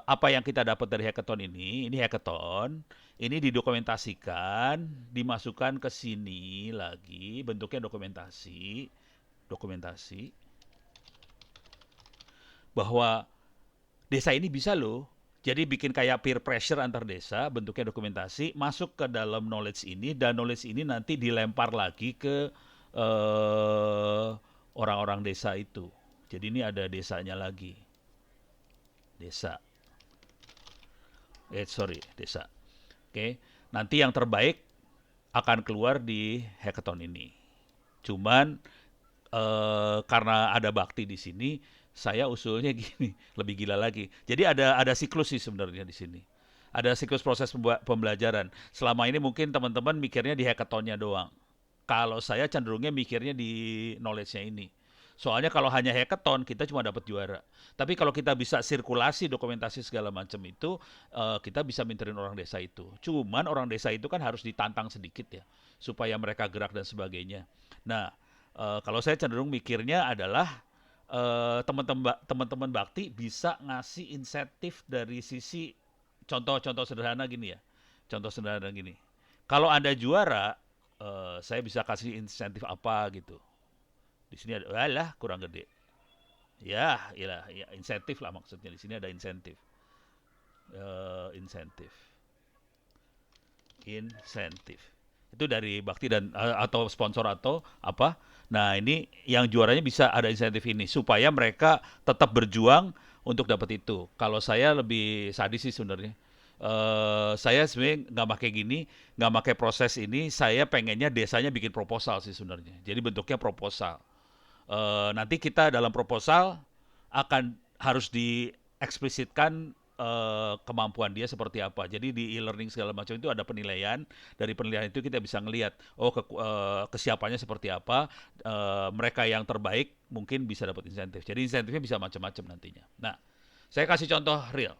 Apa yang kita dapat dari hackathon ini hackathon, ini didokumentasikan, dimasukkan ke sini lagi, bentuknya dokumentasi bahwa desa ini bisa loh. Jadi bikin kayak peer pressure antar desa, bentuknya dokumentasi, masuk ke dalam knowledge ini, dan knowledge ini nanti dilempar lagi ke orang-orang desa itu. Jadi ini ada desanya lagi. Desa. Oke. Nanti yang terbaik akan keluar di hackathon ini. Cuman karena ada bakti di sini, saya usulnya gini, lebih gila lagi. Jadi ada siklus sih sebenarnya di sini. Ada siklus proses pembelajaran. Selama ini mungkin teman-teman mikirnya di hackathonnya doang. Kalau saya cenderungnya mikirnya di knowledge-nya ini. Soalnya kalau hanya hackathon, kita cuma dapat juara. Tapi kalau kita bisa sirkulasi, dokumentasi segala macam itu, kita bisa minterin orang desa itu. Cuman orang desa itu kan harus ditantang sedikit ya, supaya mereka gerak dan sebagainya. Nah, kalau saya cenderung mikirnya adalah teman-teman bakti bisa ngasih insentif dari sisi contoh sederhana gini ya. Kalau Anda juara, saya bisa kasih insentif apa gitu. Di sini ada, kurang gede. Ya, insentif lah maksudnya. Di sini ada insentif. Insentif. Itu dari bakti dan atau sponsor atau apa. Nah, ini yang juaranya bisa ada insentif ini supaya mereka tetap berjuang untuk dapat itu. Kalau saya lebih sadis sih sebenarnya. Saya sebenarnya nggak pakai gini, nggak pakai proses ini. Saya pengennya desanya bikin proposal sih sebenarnya. Jadi bentuknya proposal. Nanti kita dalam proposal akan harus dieksplisitkan kemampuan dia seperti apa. Jadi di e-learning segala macam itu ada penilaian. Dari penilaian itu kita bisa ngelihat, kesiapannya seperti apa. Mereka yang terbaik mungkin bisa dapat insentif. Jadi insentifnya bisa macam-macam nantinya. Nah, saya kasih contoh real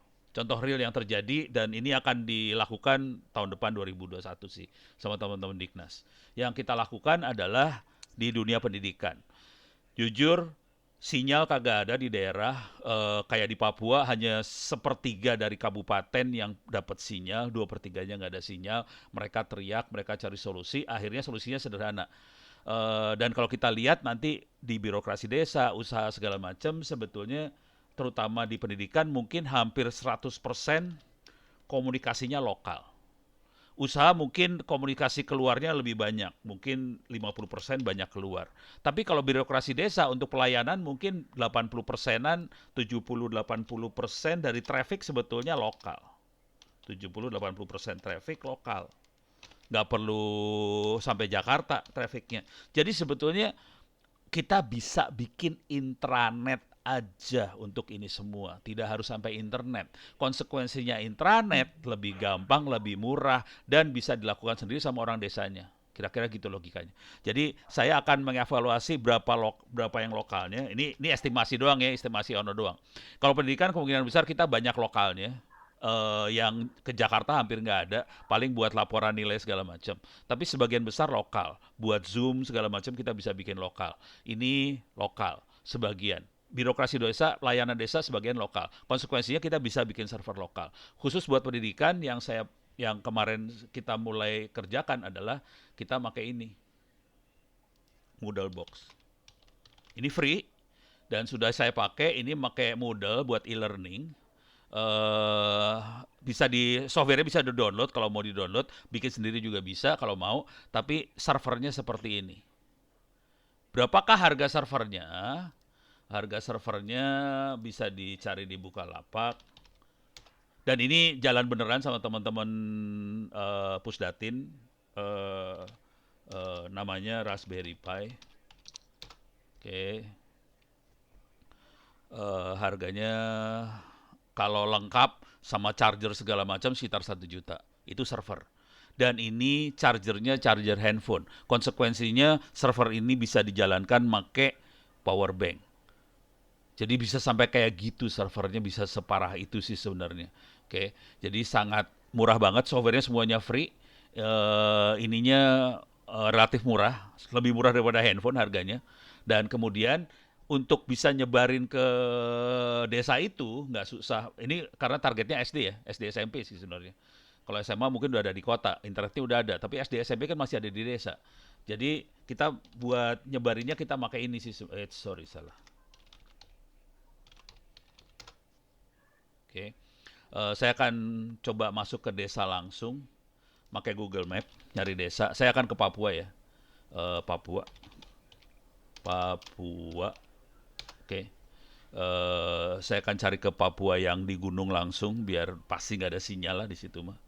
yang terjadi, dan ini akan dilakukan tahun depan 2021 sih sama teman-teman Diknas. Yang kita lakukan adalah di dunia pendidikan. Jujur, sinyal kagak ada di daerah, kayak di Papua hanya 1/3 dari kabupaten yang dapat sinyal, 2/3-nya nggak ada sinyal. Mereka teriak, mereka cari solusi, akhirnya solusinya sederhana. Dan kalau kita lihat nanti di birokrasi desa, usaha segala macam, sebetulnya terutama di pendidikan mungkin hampir 100% komunikasinya lokal. Usaha mungkin komunikasi keluarnya lebih banyak, mungkin 50% banyak keluar. Tapi kalau birokrasi desa untuk pelayanan mungkin 80%-an, 70-80% dari traffic sebetulnya lokal. 70-80% traffic lokal. Nggak perlu sampai Jakarta trafficnya. Jadi sebetulnya kita bisa bikin intranet aja untuk ini semua, tidak harus sampai internet. Konsekuensinya intranet lebih gampang, lebih murah, dan bisa dilakukan sendiri sama orang desanya. Kira-kira gitu logikanya. Jadi saya akan mengevaluasi berapa yang lokalnya. Ini estimasi doang ya, estimasi Ono doang. Kalau pendidikan kemungkinan besar kita banyak lokalnya. Yang ke Jakarta hampir nggak ada, paling buat laporan nilai segala macam. Tapi sebagian besar lokal, buat Zoom segala macam kita bisa bikin lokal. Ini lokal, sebagian. Birokrasi desa, layanan desa sebagian lokal. Konsekuensinya kita bisa bikin server lokal. Khusus buat pendidikan yang kemarin kita mulai kerjakan adalah kita pakai ini, Moodle Box. Ini free dan sudah saya pakai. Ini pakai Moodle buat e-learning. Bisa softwarenya bisa di-download kalau mau di-download, bikin sendiri juga bisa kalau mau, tapi servernya seperti ini. Berapakah harga servernya? Harga servernya bisa dicari di Bukalapak. Dan ini jalan beneran sama teman-teman Pusdatin, namanya Raspberry Pi. Oke. Harganya kalau lengkap sama charger segala macam sekitar 1 juta. Itu server. Dan ini chargernya charger handphone. Konsekuensinya server ini bisa dijalankan pakai power bank. Jadi bisa sampai kayak gitu servernya, bisa separah itu sih sebenarnya. Oke. Jadi sangat murah banget, softwarenya semuanya free. Ininya relatif murah, lebih murah daripada handphone harganya. Dan kemudian untuk bisa nyebarin ke desa itu nggak susah. Ini karena targetnya SD ya, SD SMP sih sebenarnya. Kalau SMA mungkin udah ada di kota, internetnya udah ada. Tapi SD SMP kan masih ada di desa. Jadi kita buat nyebarinnya kita pakai ini sih. Sorry, salah. Oke. Saya akan coba masuk ke desa langsung, pakai Google Map, nyari desa. Saya akan ke Papua ya. Papua. Oke. Saya akan cari ke Papua yang di gunung langsung, biar pasti nggak ada sinyal lah di situ mah.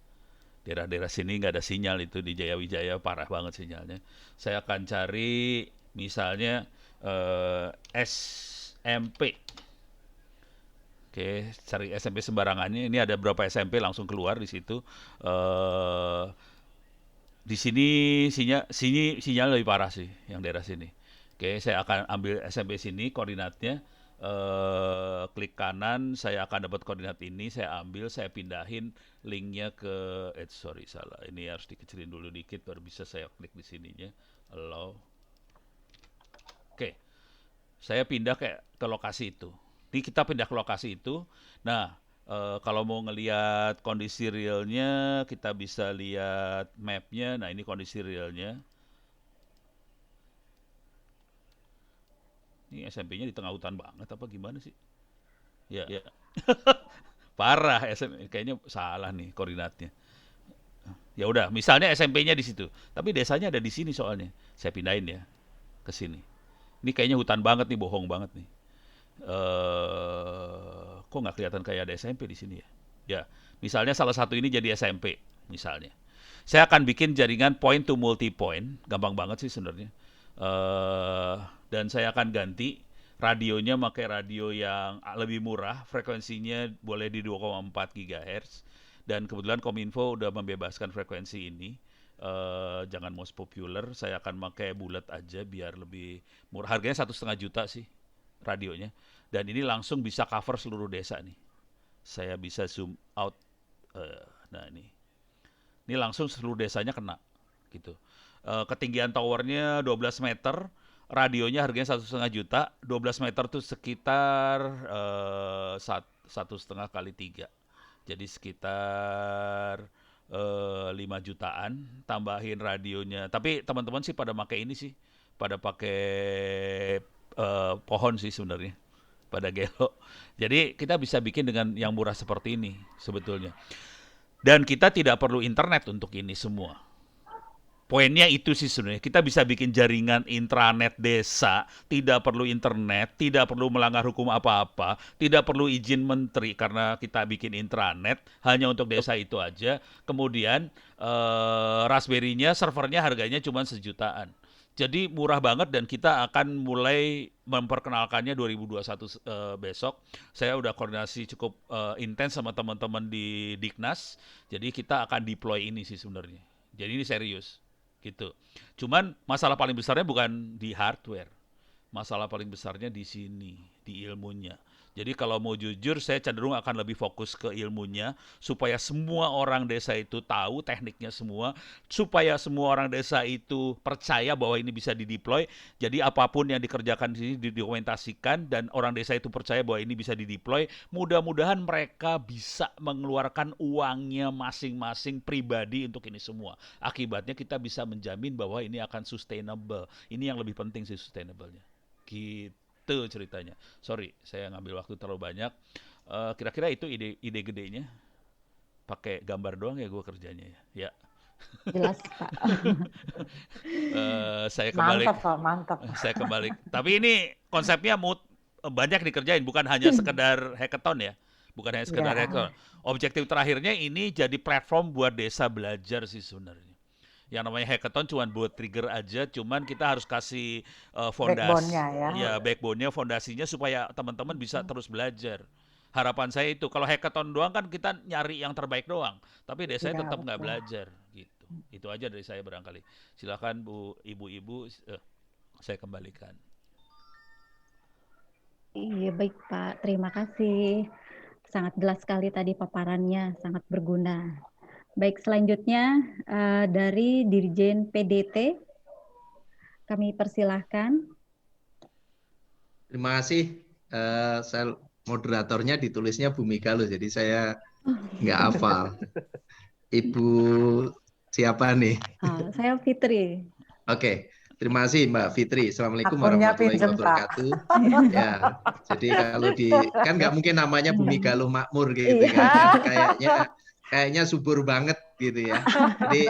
Daerah-daerah sini nggak ada sinyal, itu di Jayawijaya parah banget sinyalnya. Saya akan cari misalnya SMP. Oke, cari SMP sembarangannya. Ini ada berapa SMP langsung keluar di situ. Di sini sinyal lebih parah sih, yang daerah sini. Oke, saya akan ambil SMP sini koordinatnya. Klik kanan, saya akan dapat koordinat ini, saya ambil, saya pindahin linknya ke, sorry salah, ini harus dikecilin dulu dikit baru bisa saya klik di sininya, allow. Oke, saya pindah ke lokasi itu. Ini kita pindah ke lokasi itu. Nah, kalau mau ngelihat kondisi realnya, kita bisa lihat mapnya. Nah, ini kondisi realnya. Ini SMP-nya di tengah hutan banget apa gimana sih? Ya. Parah SMP, kayaknya salah nih koordinatnya. Ya udah, misalnya SMP-nya di situ, tapi desanya ada di sini soalnya. Saya pindahin ya ke sini. Ini kayaknya hutan banget nih, bohong banget nih. Kok nggak kelihatan kayak ada SMP di sini ya? Ya, misalnya salah satu ini jadi SMP misalnya. Saya akan bikin jaringan point to multi point, gampang banget sih sebenarnya. Dan saya akan ganti radionya pakai radio yang lebih murah, frekuensinya boleh di 2,4 GHz, dan kebetulan Kominfo udah membebaskan frekuensi ini. Jangan most popular, saya akan pakai bulat aja biar lebih murah. Harganya 1,5 juta sih radionya, dan ini langsung bisa cover seluruh desa nih. Saya bisa zoom out. Nah ini langsung seluruh desanya kena gitu. Ketinggian towernya 12 meter, radionya harganya 1,5 juta, 12 meter tuh sekitar 1,5 kali 3. Jadi sekitar 5 jutaan, tambahin radionya. Tapi teman-teman sih pada pakai ini sih, pada pakai pohon sih sebenarnya. pada gelo. Jadi kita bisa bikin dengan yang murah seperti ini sebetulnya. Dan kita tidak perlu internet untuk ini semua. Poinnya itu sih sebenarnya. Kita bisa bikin jaringan intranet desa, tidak perlu internet, tidak perlu melanggar hukum apa-apa, tidak perlu izin menteri karena kita bikin intranet hanya untuk desa itu aja. Kemudian Raspberry-nya, servernya harganya cuma 1 jutaan. Jadi murah banget dan kita akan mulai memperkenalkannya 2021 besok. Saya udah koordinasi cukup intens sama teman-teman di Diknas. Jadi kita akan deploy ini sih sebenarnya. Jadi ini serius gitu. Cuman masalah paling besarnya bukan di hardware. Masalah paling besarnya di sini, di ilmunya. Jadi kalau mau jujur, saya cenderung akan lebih fokus ke ilmunya, supaya semua orang desa itu tahu tekniknya semua, supaya semua orang desa itu percaya bahwa ini bisa dideploy. Jadi apapun yang dikerjakan di sini didokumentasikan, dan orang desa itu percaya bahwa ini bisa dideploy. Mudah-mudahan mereka bisa mengeluarkan uangnya masing-masing pribadi untuk ini semua. Akibatnya kita bisa menjamin bahwa ini akan sustainable. Ini yang lebih penting sih, sustainable-nya. Gitu ceritanya. Sorry, saya ngambil waktu terlalu banyak. Kira-kira itu ide gedenya. Pakai gambar doang ya gue kerjanya ya. Ya. Jelas Pak. Saya kembali. Mantap Pak, mantap. Saya kembali. Tapi ini konsepnya banyak dikerjain, bukan hanya sekedar hackathon ya. Bukan hanya sekedar hackathon. Objektif terakhirnya ini jadi platform buat desa belajar sih sebenarnya. Yang namanya hackathon cuma buat trigger aja, cuman kita harus kasih fondasi, backbone-nya, fondasinya supaya teman-teman bisa terus belajar. Harapan saya itu, kalau hackathon doang kan kita nyari yang terbaik doang, tapi desanya tetap nggak belajar gitu. Itu aja dari saya barangkali. Silakan Bu, ibu-ibu, saya kembalikan. Iya baik Pak, terima kasih. Sangat jelas sekali tadi paparannya, sangat berguna. Baik, selanjutnya dari Dirjen PDT, kami persilahkan. Terima kasih. Saya moderatornya ditulisnya Bumi Galuh, jadi saya nggak hafal. Ibu siapa nih? Saya Fitri. Oke, terima kasih Mbak Fitri. Assalamualaikum warahmatullahi wabarakatuh. Ya, jadi kalau kan nggak mungkin namanya Bumi Galuh Makmur gitu kan? Kayaknya subur banget gitu ya. Jadi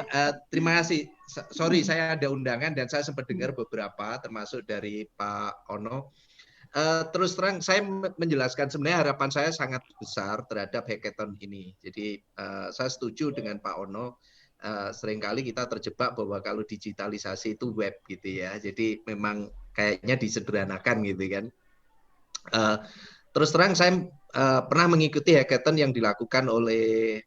terima kasih. Sorry saya ada undangan dan saya sempat dengar beberapa termasuk dari Pak Ono. Terus terang saya menjelaskan sebenarnya harapan saya sangat besar terhadap hackathon ini. Jadi saya setuju dengan Pak Ono. Seringkali kita terjebak bahwa kalau digitalisasi itu web gitu ya. Jadi memang kayaknya disederhanakan gitu kan. Terus terang saya pernah mengikuti hackathon yang dilakukan oleh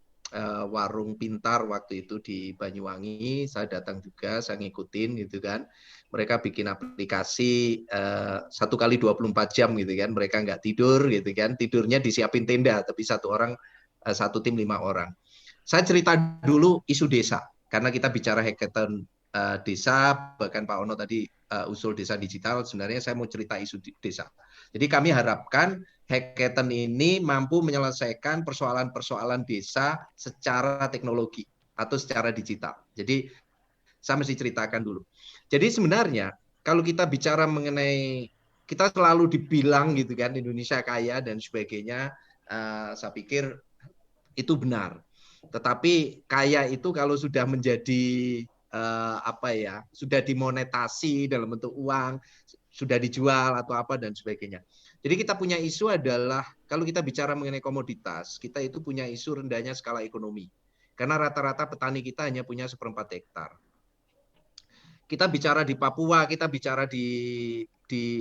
Warung Pintar waktu itu di Banyuwangi. Saya datang juga, saya ngikutin gitu kan. Mereka bikin aplikasi 1 kali 24 jam gitu kan. Mereka nggak tidur gitu kan. Tidurnya disiapin tenda, tapi satu tim 5 orang. Saya cerita dulu isu desa, karena kita bicara hackathon desa, bahkan Pak Ono tadi usul desa digital. Sebenarnya saya mau cerita isu desa. Jadi kami harapkan hackathon ini mampu menyelesaikan persoalan-persoalan desa secara teknologi atau secara digital. Jadi saya mesti ceritakan dulu. Jadi sebenarnya kalau kita bicara mengenai, kita selalu dibilang gitu kan Indonesia kaya dan sebagainya, saya pikir itu benar. Tetapi kaya itu kalau sudah menjadi sudah dimonetasi dalam bentuk uang, sudah dijual atau apa dan sebagainya. Jadi kita punya isu adalah kalau kita bicara mengenai komoditas, kita itu punya isu rendahnya skala ekonomi. Karena rata-rata petani kita hanya punya 1/4 hektar. Kita bicara di Papua, kita bicara di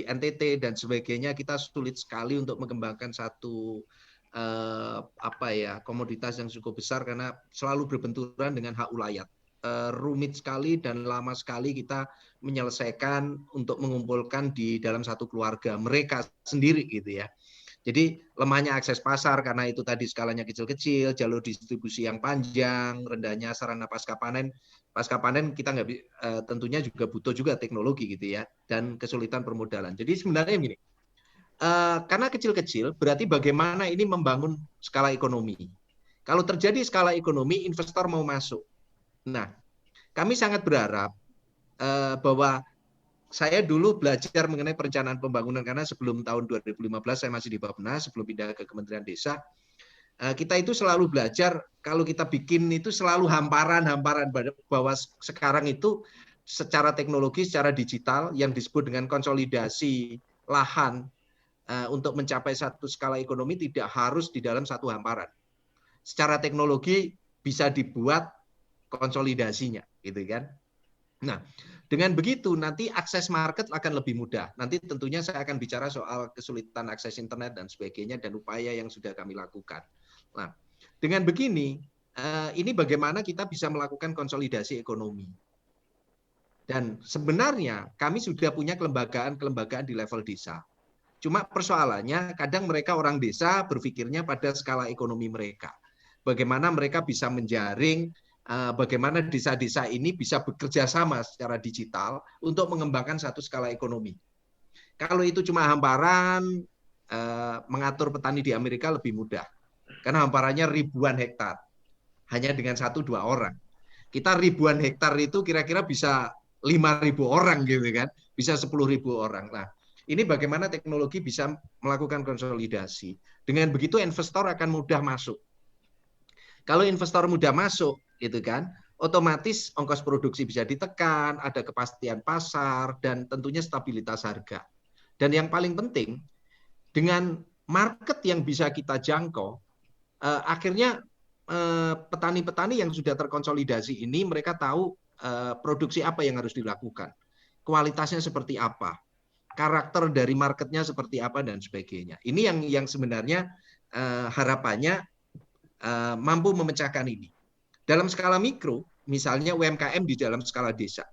NTT dan sebagainya, kita sulit sekali untuk mengembangkan satu komoditas yang cukup besar karena selalu berbenturan dengan hak ulayat. Rumit sekali dan lama sekali kita menyelesaikan untuk mengumpulkan di dalam satu keluarga mereka sendiri gitu ya. Jadi lemahnya akses pasar karena itu tadi skalanya kecil-kecil, jalur distribusi yang panjang, rendahnya sarana pasca panen. Pasca panen kita tentunya juga butuh juga teknologi gitu ya, dan kesulitan permodalan. Jadi sebenarnya begini, karena kecil-kecil berarti bagaimana ini membangun skala ekonomi. Kalau terjadi skala ekonomi, investor mau masuk. Nah, kami sangat berharap bahwa saya dulu belajar mengenai perencanaan pembangunan karena sebelum tahun 2015 saya masih di Bappenas, sebelum pindah ke Kementerian Desa. Kita itu selalu belajar kalau kita bikin itu selalu hamparan-hamparan bahwa sekarang itu secara teknologi, secara digital yang disebut dengan konsolidasi lahan untuk mencapai satu skala ekonomi tidak harus di dalam satu hamparan. Secara teknologi bisa dibuat konsolidasinya, gitu kan? Nah, dengan begitu nanti akses market akan lebih mudah. Nanti tentunya saya akan bicara soal kesulitan akses internet dan sebagainya dan upaya yang sudah kami lakukan. Nah, dengan begini, ini bagaimana kita bisa melakukan konsolidasi ekonomi. Dan sebenarnya kami sudah punya kelembagaan di level desa. Cuma persoalannya kadang mereka orang desa berpikirnya pada skala ekonomi mereka. Bagaimana mereka bisa menjaring, bagaimana desa-desa ini bisa bekerja sama secara digital untuk mengembangkan satu skala ekonomi. Kalau itu cuma hamparan, mengatur petani di Amerika lebih mudah. Karena hamparannya ribuan hektar, hanya dengan 1-2 orang. Kita ribuan hektar itu kira-kira bisa 5.000 orang gitu kan, bisa 10.000 orang. Nah, ini bagaimana teknologi bisa melakukan konsolidasi. Dengan begitu investor akan mudah masuk. Kalau investor mudah masuk, gitu kan, otomatis ongkos produksi bisa ditekan, ada kepastian pasar, dan tentunya stabilitas harga. Dan yang paling penting, dengan market yang bisa kita jangkau, akhirnya petani-petani yang sudah terkonsolidasi ini mereka tahu produksi apa yang harus dilakukan, kualitasnya seperti apa, karakter dari marketnya seperti apa dan sebagainya. Ini yang sebenarnya harapannya mampu memecahkan ini. Dalam skala mikro, misalnya UMKM di dalam skala desa.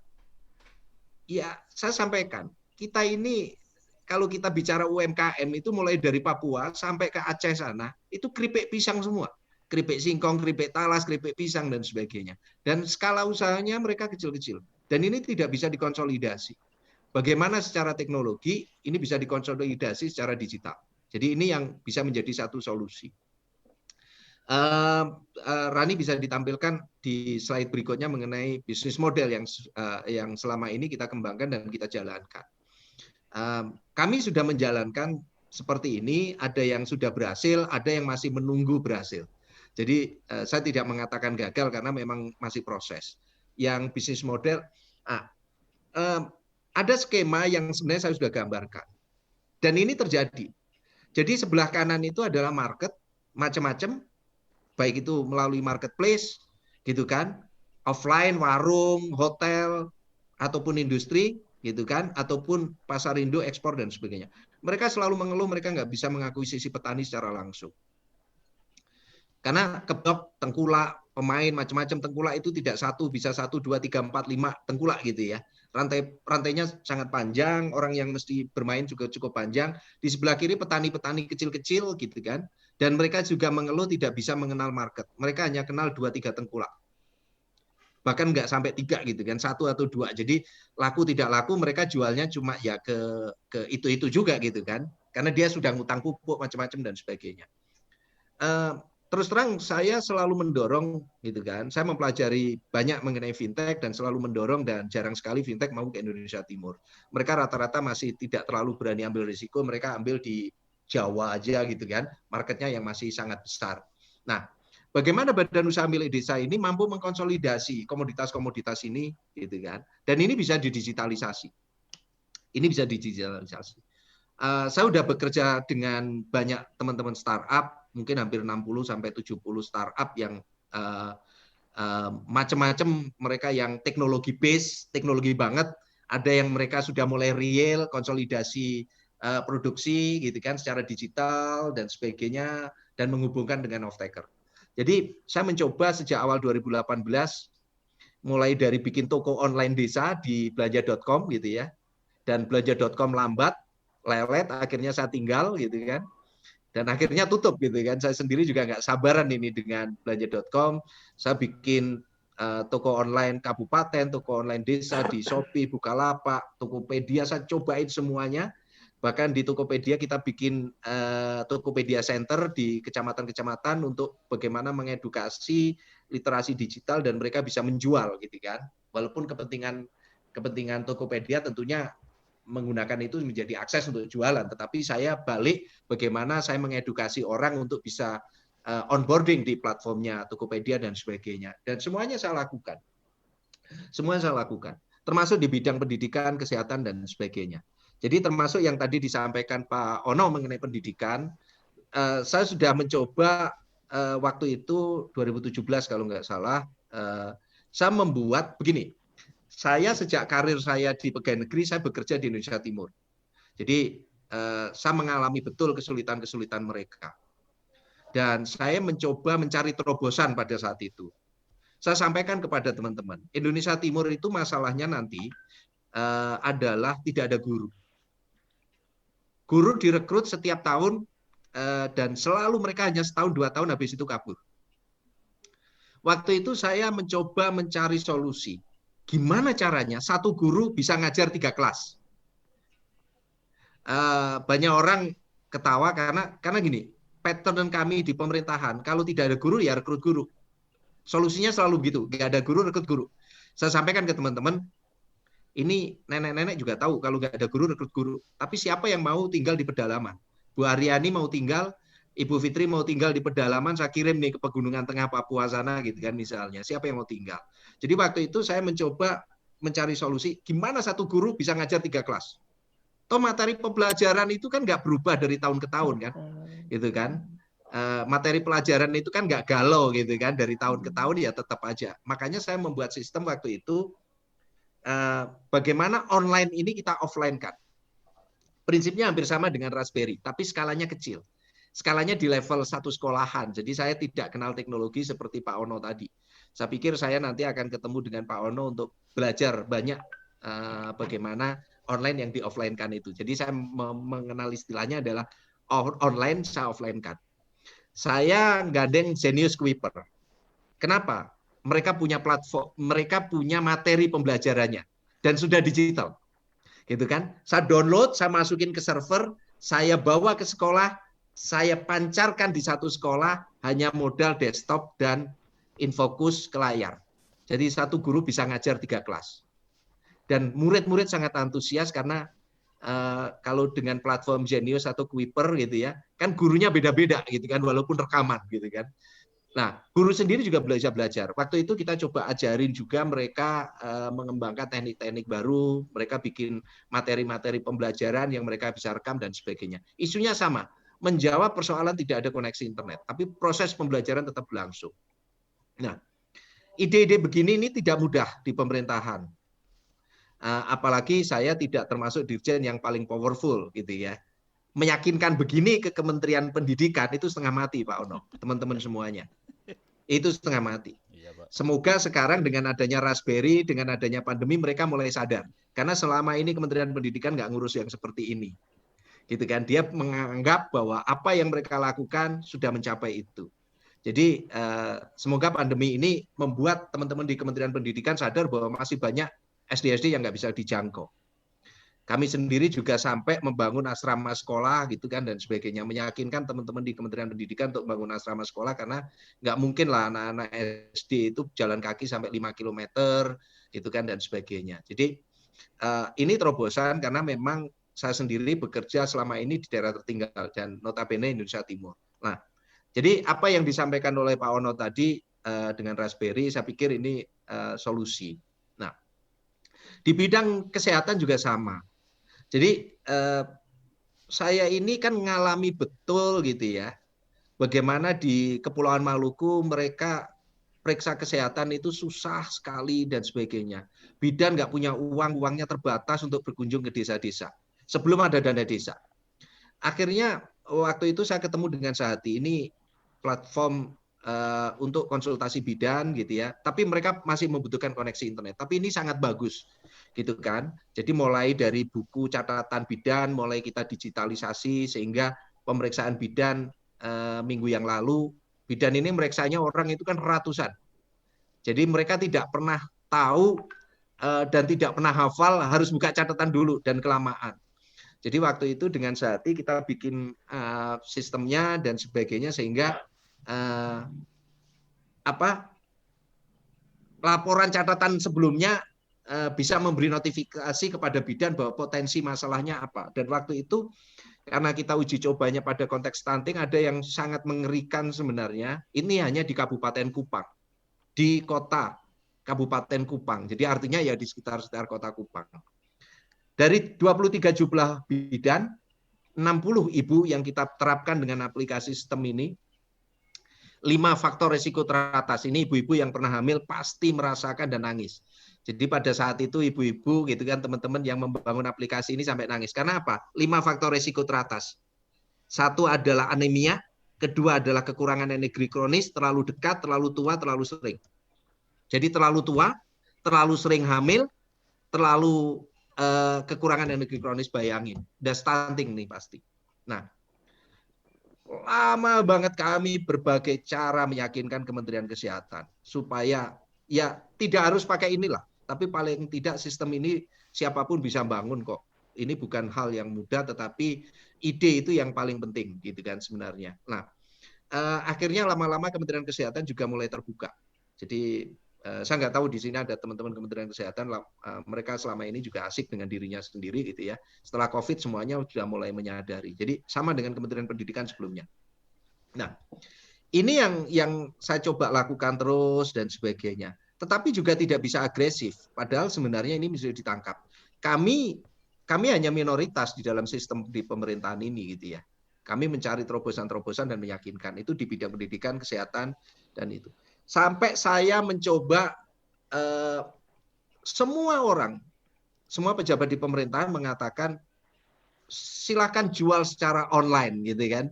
Ya, saya sampaikan, kita ini kalau kita bicara UMKM itu mulai dari Papua sampai ke Aceh sana, itu keripik pisang semua. Keripik singkong, keripik talas, keripik pisang, dan sebagainya. Dan skala usahanya mereka kecil-kecil. Dan ini tidak bisa dikonsolidasi. Bagaimana secara teknologi, ini bisa dikonsolidasi secara digital. Jadi ini yang bisa menjadi satu solusi. Rani bisa ditampilkan di slide berikutnya mengenai bisnis model yang selama ini kita kembangkan dan kita jalankan. Kami sudah menjalankan seperti ini, ada yang sudah berhasil, ada yang masih menunggu berhasil. Jadi saya tidak mengatakan gagal karena memang masih proses. Yang bisnis model, ada skema yang sebenarnya saya sudah gambarkan. Dan ini terjadi. Jadi sebelah kanan itu adalah market, macam-macam, baik itu melalui marketplace, gitu kan, offline, warung, hotel, ataupun industri, gitu kan, ataupun pasar Indo, ekspor dan sebagainya. Mereka selalu mengeluh mereka nggak bisa mengakuisisi petani secara langsung. Karena kebab, tengkulak, pemain macam-macam tengkulak itu tidak satu, bisa 1, 2, 3, 4, 5 tengkulak gitu ya. Rantainya sangat panjang, orang yang mesti bermain juga cukup panjang. Di sebelah kiri petani-petani kecil-kecil gitu kan. Dan mereka juga mengeluh tidak bisa mengenal market. Mereka hanya kenal 2-3 tengkulak. Bahkan nggak sampai 3 gitu kan, 1 atau 2. Jadi laku tidak laku mereka jualnya cuma ya ke itu juga gitu kan. Karena dia sudah ngutang pupuk macam-macam dan sebagainya. Terus terang saya selalu mendorong gitu kan. Saya mempelajari banyak mengenai fintech dan selalu mendorong dan jarang sekali fintech mau ke Indonesia Timur. Mereka rata-rata masih tidak terlalu berani ambil risiko, mereka ambil di Jawa aja gitu kan. Marketnya yang masih sangat besar. Nah, bagaimana badan usaha milik desa ini mampu mengkonsolidasi komoditas-komoditas ini gitu kan. Dan ini bisa didigitalisasi. Ini bisa didigitalisasi. Saya sudah bekerja dengan banyak teman-teman startup, mungkin hampir 60-70 startup yang macam-macam, mereka yang teknologi base, teknologi banget, ada yang mereka sudah mulai real, konsolidasi produksi gitu kan secara digital dan sebagainya, dan menghubungkan dengan off-taker. Jadi saya mencoba sejak awal 2018, mulai dari bikin toko online desa di belanja.com gitu ya, dan belanja.com lambat, lelet, akhirnya saya tinggal gitu kan, dan akhirnya tutup gitu kan. Saya sendiri juga nggak sabaran ini dengan belanja.com. Saya bikin toko online kabupaten, toko online desa di Shopee, Bukalapak, Tokopedia, saya cobain semuanya. Bahkan di Tokopedia kita bikin Tokopedia Center di kecamatan-kecamatan untuk bagaimana mengedukasi literasi digital dan mereka bisa menjual gitu kan. Walaupun kepentingan Tokopedia tentunya menggunakan itu menjadi akses untuk jualan, tetapi saya balik bagaimana saya mengedukasi orang untuk bisa onboarding di platformnya Tokopedia dan sebagainya. Dan semuanya saya lakukan. Semuanya saya lakukan. Termasuk di bidang pendidikan, kesehatan, dan sebagainya. Jadi termasuk yang tadi disampaikan Pak Ono mengenai pendidikan, saya sudah mencoba waktu itu 2017 kalau nggak salah, saya membuat begini. Saya sejak karir saya di pegawai negeri, saya bekerja di Indonesia Timur. Jadi saya mengalami betul kesulitan-kesulitan mereka. Dan saya mencoba mencari terobosan pada saat itu. Saya sampaikan kepada teman-teman, Indonesia Timur itu masalahnya nanti adalah tidak ada guru. Guru direkrut setiap tahun dan selalu mereka hanya setahun 2 tahun habis itu kabur. Waktu itu saya mencoba mencari solusi. Gimana caranya satu guru bisa ngajar 3 kelas? Banyak orang ketawa karena gini, pattern kami di pemerintahan, kalau tidak ada guru ya rekrut guru. Solusinya selalu begitu, nggak ada guru rekrut guru. Saya sampaikan ke teman-teman, ini nenek-nenek juga tahu kalau nggak ada guru rekrut guru. Tapi siapa yang mau tinggal di pedalaman? Bu Aryani mau tinggal, Ibu Fitri mau tinggal di pedalaman, saya kirim nih ke Pegunungan Tengah Papua sana gitu kan misalnya. Siapa yang mau tinggal? Jadi waktu itu saya mencoba mencari solusi, gimana satu guru bisa ngajar 3 kelas? Toh materi pembelajaran itu kan nggak berubah dari tahun ke tahun kan, gitu kan? Materi pelajaran itu kan nggak galau gitu kan, dari tahun ke tahun ya tetap aja. Makanya saya membuat sistem waktu itu, bagaimana online ini kita offline kan. Prinsipnya hampir sama dengan Raspberry, tapi skalanya kecil. Skalanya di level 1 sekolahan. Jadi saya tidak kenal teknologi seperti Pak Ono tadi. Saya pikir saya nanti akan ketemu dengan Pak Ono untuk belajar banyak bagaimana online yang di offline kan itu. Jadi saya mengenal istilahnya adalah online, saya offline kan. Saya gandeng Zenius Kuiper. Kenapa? Mereka punya platform, mereka punya materi pembelajarannya dan sudah digital. Gitu kan? Saya download, saya masukin ke server, saya bawa ke sekolah, saya pancarkan di satu sekolah hanya modal desktop dan infokus ke layar. Jadi satu guru bisa ngajar 3 kelas. Dan murid-murid sangat antusias karena kalau dengan platform Zenius atau Kuiper gitu ya, kan gurunya beda-beda gitu kan, walaupun rekaman gitu kan. Nah, guru sendiri juga belajar. Waktu itu kita coba ajarin juga mereka mengembangkan teknik-teknik baru, mereka bikin materi-materi pembelajaran yang mereka bisa rekam dan sebagainya. Isunya sama, menjawab persoalan tidak ada koneksi internet, tapi proses pembelajaran tetap berlangsung. Nah, ide-ide begini ini tidak mudah di pemerintahan. Apalagi saya tidak termasuk dirjen yang paling powerful gitu ya. Meyakinkan begini ke Kementerian Pendidikan itu setengah mati Pak Ono, teman-teman semuanya. Itu setengah mati. Semoga sekarang dengan adanya Raspberry, dengan adanya pandemi mereka mulai sadar. Karena selama ini Kementerian Pendidikan nggak ngurus yang seperti ini. Gitu kan, dia menganggap bahwa apa yang mereka lakukan sudah mencapai itu. Jadi semoga pandemi ini membuat teman-teman di Kementerian Pendidikan sadar bahwa masih banyak SD-SD yang nggak bisa dijangkau. Kami sendiri juga sampai membangun asrama sekolah gitu kan dan sebagainya, meyakinkan teman-teman di Kementerian Pendidikan untuk membangun asrama sekolah karena nggak mungkin lah anak-anak SD itu jalan kaki sampai 5 km gitu kan dan sebagainya. Jadi ini terobosan karena memang saya sendiri bekerja selama ini di daerah tertinggal dan notabene Indonesia Timur. Nah, jadi apa yang disampaikan oleh Pak Ono tadi dengan Raspberry, saya pikir ini solusi. Nah, di bidang kesehatan juga sama. Jadi saya ini kan mengalami betul gitu ya, bagaimana di Kepulauan Maluku mereka periksa kesehatan itu susah sekali dan sebagainya. Bidan nggak punya uang, uangnya terbatas untuk berkunjung ke desa-desa. Sebelum ada dana desa. Akhirnya waktu itu saya ketemu dengan Sahati, ini platform untuk konsultasi bidan gitu ya. Tapi mereka masih membutuhkan koneksi internet. Tapi ini sangat bagus gitu kan. Jadi mulai dari buku catatan bidan, mulai kita digitalisasi sehingga pemeriksaan bidan minggu yang lalu, bidan ini meriksanya orang itu kan ratusan. Jadi mereka tidak pernah tahu dan tidak pernah hafal, harus buka catatan dulu dan kelamaan. Jadi waktu itu dengan Sahati kita bikin sistemnya dan sebagainya sehingga laporan catatan sebelumnya bisa memberi notifikasi kepada bidan bahwa potensi masalahnya apa. Dan waktu itu karena kita uji cobanya pada konteks stunting, ada yang sangat mengerikan sebenarnya. Ini hanya di Kabupaten Kupang, di kota Kabupaten Kupang. Jadi artinya ya di sekitar kota Kupang. Dari 23 jumlah bidan, 60 ibu yang kita terapkan dengan aplikasi sistem ini, 5 faktor risiko teratas. Ini ibu-ibu yang pernah hamil pasti merasakan dan nangis. Jadi pada saat itu ibu-ibu gitu kan, teman-teman yang membangun aplikasi ini sampai nangis. Karena apa? 5 faktor risiko teratas. Satu adalah anemia, kedua adalah kekurangan energi kronis, terlalu dekat, terlalu tua, terlalu sering. Jadi terlalu tua, terlalu sering hamil, terlalu kekurangan energi kronis, bayangin. Udah stunting nih pasti. Nah, lama banget kami berbagai cara meyakinkan Kementerian Kesehatan supaya ya tidak harus pakai inilah, tapi paling tidak sistem ini siapapun bisa bangun kok. Ini bukan hal yang mudah, tetapi ide itu yang paling penting gitu kan sebenarnya. Nah, akhirnya lama-lama Kementerian Kesehatan juga mulai terbuka. Jadi saya nggak tahu di sini ada teman-teman Kementerian Kesehatan, mereka selama ini juga asik dengan dirinya sendiri gitu ya. Setelah COVID semuanya sudah mulai menyadari. Jadi sama dengan Kementerian Pendidikan sebelumnya. Nah, ini yang saya coba lakukan terus dan sebagainya. Tetapi juga tidak bisa agresif. Padahal sebenarnya ini bisa ditangkap. Kami hanya minoritas di dalam sistem di pemerintahan ini gitu ya. Kami mencari terobosan-terobosan dan meyakinkan itu di bidang pendidikan, kesehatan dan itu. Sampai saya mencoba semua pejabat di pemerintahan mengatakan silakan jual secara online gitu kan.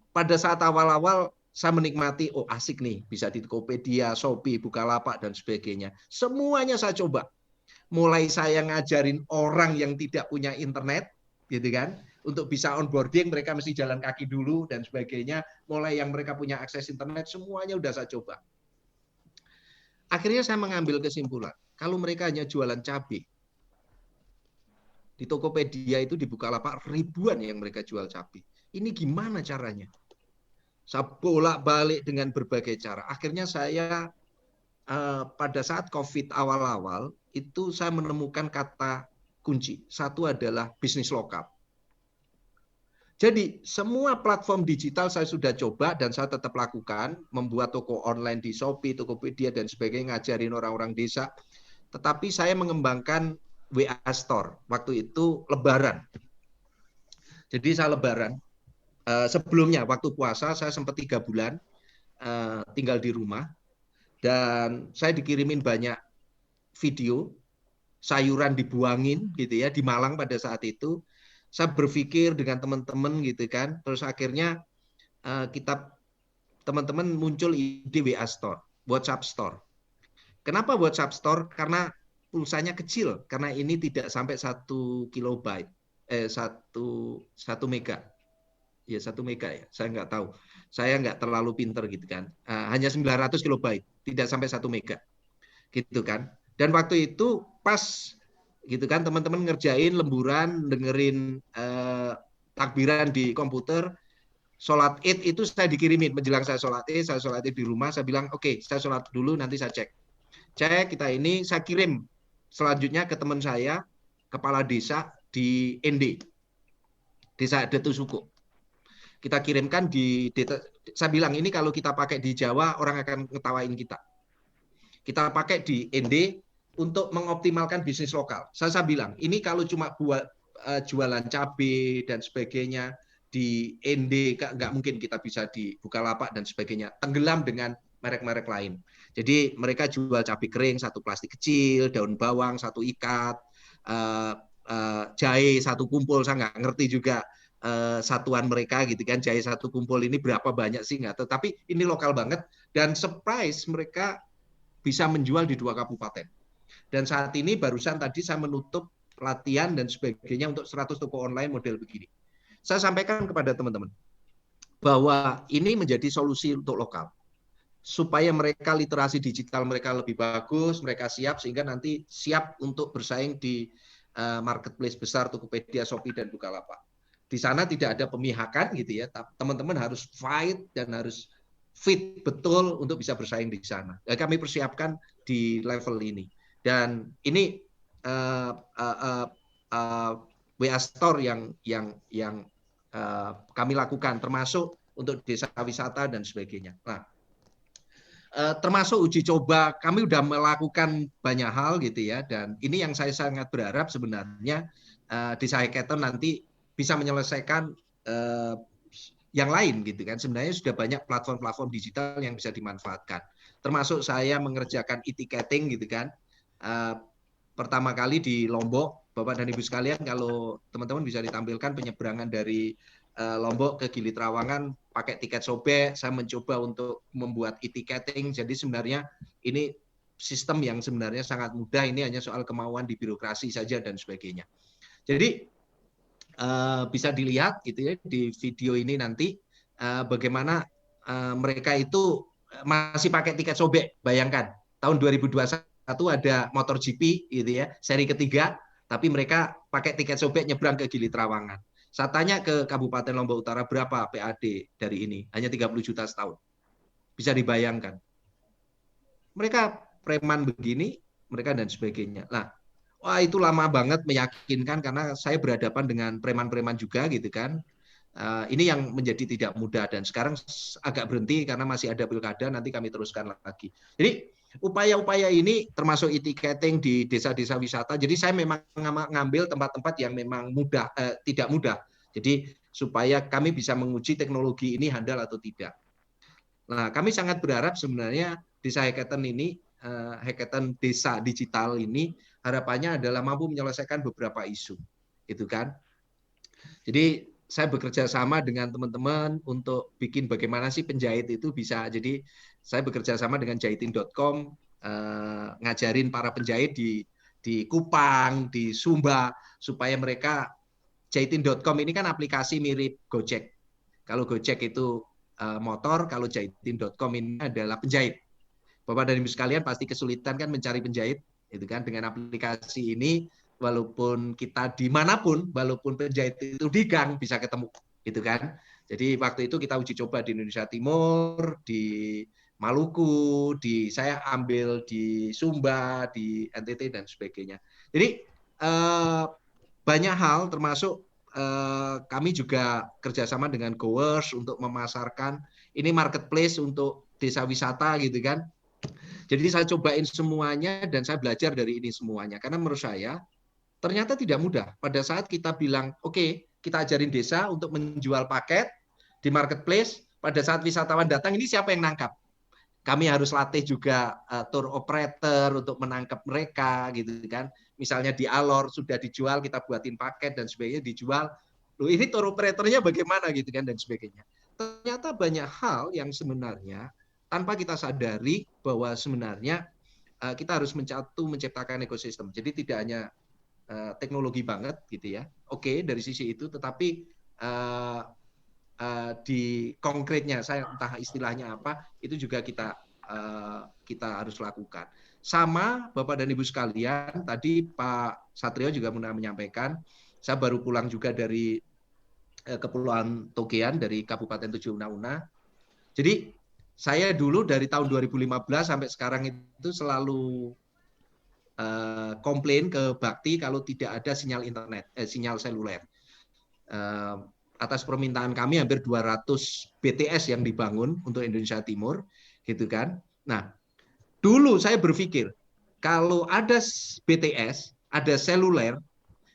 Pada saat awal-awal saya menikmati, oh asik nih, bisa di Tokopedia, Shopee, Bukalapak dan sebagainya. Semuanya saya coba. Mulai saya ngajarin orang yang tidak punya internet, gitu kan, untuk bisa onboarding mereka mesti jalan kaki dulu dan sebagainya. Mulai yang mereka punya akses internet semuanya udah saya coba. Akhirnya saya mengambil kesimpulan, kalau mereka hanya jualan cabai, di Tokopedia itu di Bukalapak ribuan yang mereka jual cabai. Ini gimana caranya? Saya bolak-balik dengan berbagai cara. Akhirnya saya pada saat COVID awal-awal itu saya menemukan kata kunci. Satu adalah bisnis lokal. Jadi semua platform digital saya sudah coba dan saya tetap lakukan, membuat toko online di Shopee, Tokopedia dan sebagainya, ngajarin orang-orang desa. Tetapi saya mengembangkan WA Store. Waktu itu Lebaran. Jadi saya Lebaran. Sebelumnya waktu puasa saya sempat 3 bulan tinggal di rumah dan saya dikirimin banyak video sayuran dibuangin gitu ya di Malang pada saat itu. Saya berpikir dengan teman-teman gitu kan, terus akhirnya teman-teman muncul ide WA Store, WhatsApp Store. Kenapa WhatsApp Store? Karena pulsanya kecil, karena ini tidak sampai 1 kilobyte, 1 mega. Ya 1 mega ya, saya nggak tahu. Saya nggak terlalu pinter gitu kan. Hanya 900 kilobyte, tidak sampai 1 mega. Gitu kan. Dan waktu itu pas gitu kan teman-teman ngerjain lemburan, dengerin takbiran di komputer, sholat Id itu saya dikirimin menjelang saya sholat Id di rumah, saya bilang oke, saya sholat dulu nanti saya cek kita ini, saya kirim selanjutnya ke teman saya kepala desa di ND, desa Detusuko. Kita kirimkan saya bilang ini kalau kita pakai di Jawa orang akan ngetawain kita. Kita pakai di ND untuk mengoptimalkan bisnis lokal. Saya bilang, ini kalau cuma buat jualan cabai dan sebagainya di ND, nggak mungkin kita bisa di Bukalapak dan sebagainya. Tenggelam dengan merek-merek lain. Jadi mereka jual cabai kering, 1 plastik kecil, daun bawang, 1 ikat, jahe 1 kumpul, saya nggak ngerti juga satuan mereka gitu kan, jahe 1 kumpul ini berapa banyak sih nggak tahu. Tapi ini lokal banget dan surprise mereka bisa menjual di 2 kabupaten. Dan saat ini barusan tadi saya menutup pelatihan dan sebagainya untuk 100 toko online model begini. Saya sampaikan kepada teman-teman bahwa ini menjadi solusi untuk lokal. Supaya mereka literasi digital mereka lebih bagus, mereka siap sehingga nanti siap untuk bersaing di marketplace besar Tokopedia, Shopee dan Bukalapak. Di sana tidak ada pemihakan gitu ya. Teman-teman harus fight dan harus fit betul untuk bisa bersaing di sana. Kami persiapkan di level ini. Dan ini WA Store yang kami lakukan, termasuk untuk desa wisata dan sebagainya. Nah, termasuk uji coba, kami sudah melakukan banyak hal gitu ya, dan ini yang saya sangat berharap sebenarnya Desa Hackathon nanti bisa menyelesaikan yang lain gitu kan. Sebenarnya sudah banyak platform-platform digital yang bisa dimanfaatkan. Termasuk saya mengerjakan e-ticketing gitu kan. Pertama kali di Lombok, Bapak dan Ibu sekalian, kalau teman-teman bisa ditampilkan penyeberangan dari Lombok ke Gili Trawangan pakai tiket sobek. Saya mencoba untuk membuat e-ticketing. Jadi sebenarnya ini sistem yang sebenarnya sangat mudah. Ini hanya soal kemauan di birokrasi saja dan sebagainya. Jadi bisa dilihat gitu ya di video ini nanti bagaimana mereka itu masih pakai tiket sobek. Bayangkan tahun 2021 ada MotoGP gitu ya, seri ketiga, tapi mereka pakai tiket sobek nyebrang ke Gili Trawangan. Saya tanya ke Kabupaten Lombok Utara berapa PAD dari ini, hanya 30 juta setahun. Bisa dibayangkan. Mereka preman begini, mereka dan sebagainya. Nah, wah itu lama banget meyakinkan karena saya berhadapan dengan preman-preman juga gitu kan. Ini yang menjadi tidak mudah dan sekarang agak berhenti karena masih ada pilkada, nanti kami teruskan lagi. Jadi upaya-upaya ini termasuk e-ticketing di desa-desa wisata. Jadi saya memang ngambil tempat-tempat yang memang mudah, tidak mudah. Jadi supaya kami bisa menguji teknologi ini handal atau tidak. Nah, kami sangat berharap sebenarnya Desa Hackathon ini, Hackathon Desa Digital ini harapannya adalah mampu menyelesaikan beberapa isu, gitu kan. Jadi saya bekerja sama dengan teman-teman untuk bikin bagaimana sih penjahit itu bisa. Jadi saya bekerja sama dengan jahitin.com, ngajarin para penjahit di Kupang, di Sumba, supaya mereka jahitin.com ini kan aplikasi mirip Gojek. Kalau Gojek itu motor, kalau jahitin.com ini adalah penjahit. Bapak dan Ibu sekalian pasti kesulitan kan mencari penjahit, itu kan dengan aplikasi ini. Walaupun kita dimanapun, walaupun penjahit itu di gang bisa ketemu, gitu kan. Jadi waktu itu kita uji coba di Indonesia Timur, di Maluku, saya ambil di Sumba, di NTT dan sebagainya. Jadi banyak hal, termasuk kami juga kerjasama dengan Goers untuk memasarkan ini marketplace untuk desa wisata, gitu kan. Jadi saya cobain semuanya dan saya belajar dari ini semuanya karena menurut saya ternyata tidak mudah. Pada saat kita bilang, oke, kita ajarin desa untuk menjual paket di marketplace, pada saat wisatawan datang, ini siapa yang nangkap? Kami harus latih juga tour operator untuk menangkap mereka, gitu kan. Misalnya di Alor sudah dijual, kita buatin paket dan sebagainya, dijual. Loh, ini tour operatornya bagaimana, gitu kan, dan sebagainya. Ternyata banyak hal yang sebenarnya tanpa kita sadari bahwa sebenarnya kita harus menciptakan ekosistem. Jadi tidak hanya teknologi banget gitu ya. Oke, dari sisi itu, tetapi di konkretnya saya entah istilahnya apa, itu juga kita harus lakukan. Sama Bapak dan Ibu sekalian, tadi Pak Satrio juga menyampaikan, saya baru pulang juga dari Kepulauan Togean dari Kabupaten Tujuh Una-Una. Jadi saya dulu dari tahun 2015 sampai sekarang itu selalu komplain ke Bakti kalau tidak ada sinyal internet, sinyal seluler. Atas permintaan kami hampir 200 BTS yang dibangun untuk Indonesia Timur, gitu kan. Nah, dulu saya berpikir kalau ada BTS, ada seluler,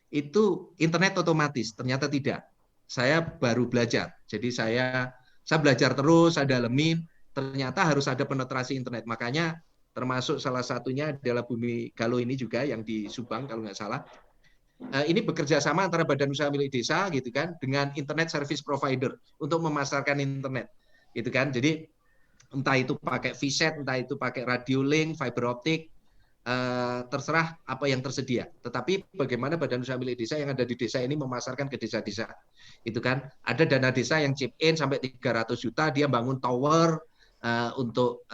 itu internet otomatis. Ternyata tidak. Saya baru belajar. Jadi saya belajar terus, saya dalemin. Ternyata harus ada penetrasi internet. Makanya termasuk salah satunya adalah Bumi Galuh ini juga yang di Subang kalau nggak salah. Ini bekerja sama antara Badan Usaha Milik Desa gitu kan dengan internet service provider untuk memasarkan internet gitu kan. Jadi entah itu pakai VSAT, entah itu pakai radio link, fiber optik, terserah apa yang tersedia. Tetapi bagaimana Badan Usaha Milik Desa yang ada di desa ini memasarkan ke desa-desa. Itu kan ada dana desa yang chip in sampai 300 juta, dia bangun tower untuk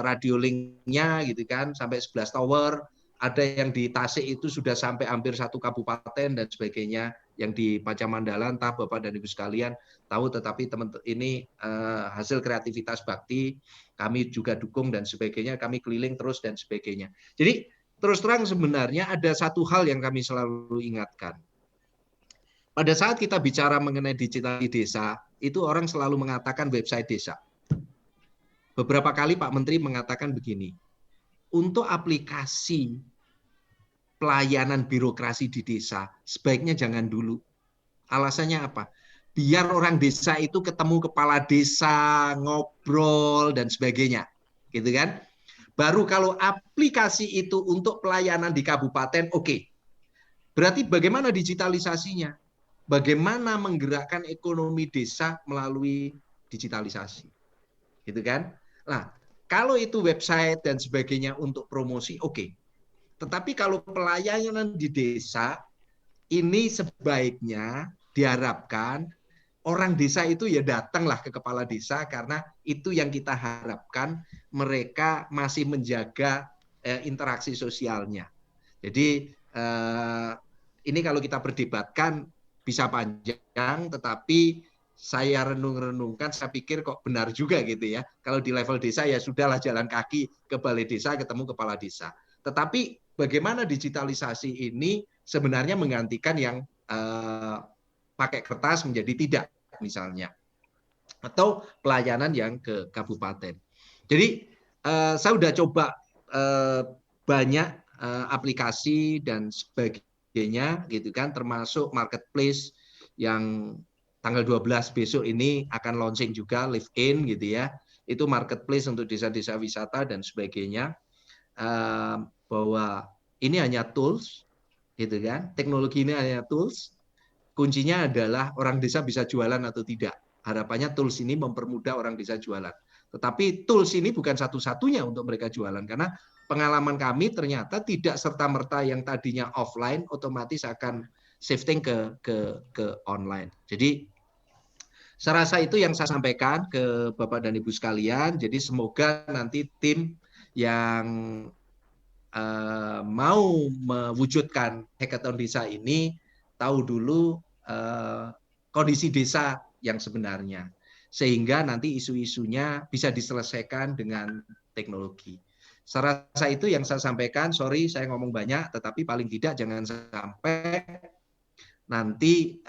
radio link-nya gitu kan sampai 11 tower. Ada yang di Tasik itu sudah sampai hampir 1 kabupaten dan sebagainya. Yang di Pacamandalan, entah Bapak dan Ibu sekalian tahu, tetapi teman-teman ini hasil kreativitas Bakti, kami juga dukung dan sebagainya, kami keliling terus dan sebagainya. Jadi terus terang sebenarnya ada satu hal yang kami selalu ingatkan. Pada saat kita bicara mengenai digital di desa, itu orang selalu mengatakan website desa. Beberapa kali Pak Menteri mengatakan begini, untuk aplikasi pelayanan birokrasi di desa, sebaiknya jangan dulu. Alasannya apa? Biar orang desa itu ketemu kepala desa, ngobrol, dan sebagainya. Gitu kan? Baru kalau aplikasi itu untuk pelayanan di kabupaten, oke. Berarti bagaimana digitalisasinya? Bagaimana menggerakkan ekonomi desa melalui digitalisasi? Gitu kan? Nah, kalau itu website dan sebagainya untuk promosi, oke. Tetapi kalau pelayanan di desa, ini sebaiknya diharapkan orang desa itu ya datanglah ke kepala desa, karena itu yang kita harapkan mereka masih menjaga interaksi sosialnya. Jadi ini kalau kita perdebatkan bisa panjang, tetapi saya renung-renungkan, saya pikir kok benar juga gitu ya. Kalau di level desa ya sudahlah, jalan kaki ke balai desa, ketemu kepala desa. Tetapi bagaimana digitalisasi ini sebenarnya menggantikan yang pakai kertas menjadi tidak, misalnya. Atau pelayanan yang ke kabupaten. Jadi saya sudah coba banyak aplikasi dan sebagainya gitu kan, termasuk marketplace yang tanggal 12 besok ini akan launching juga, Live In gitu ya. Itu marketplace untuk desa-desa wisata dan sebagainya. Bahwa ini hanya tools gitu kan. Teknologi ini hanya tools. Kuncinya adalah orang desa bisa jualan atau tidak. Harapannya tools ini mempermudah orang desa jualan. Tetapi tools ini bukan satu-satunya untuk mereka jualan, karena pengalaman kami ternyata tidak serta-merta yang tadinya offline otomatis akan shifting ke online. Jadi saya rasa itu yang saya sampaikan ke Bapak dan Ibu sekalian. Jadi semoga nanti tim yang mau mewujudkan hackathon desa ini tahu dulu kondisi desa yang sebenarnya, sehingga nanti isu-isunya bisa diselesaikan dengan teknologi. Saya rasa itu yang saya sampaikan. Sorry saya ngomong banyak, tetapi paling tidak jangan sampai nanti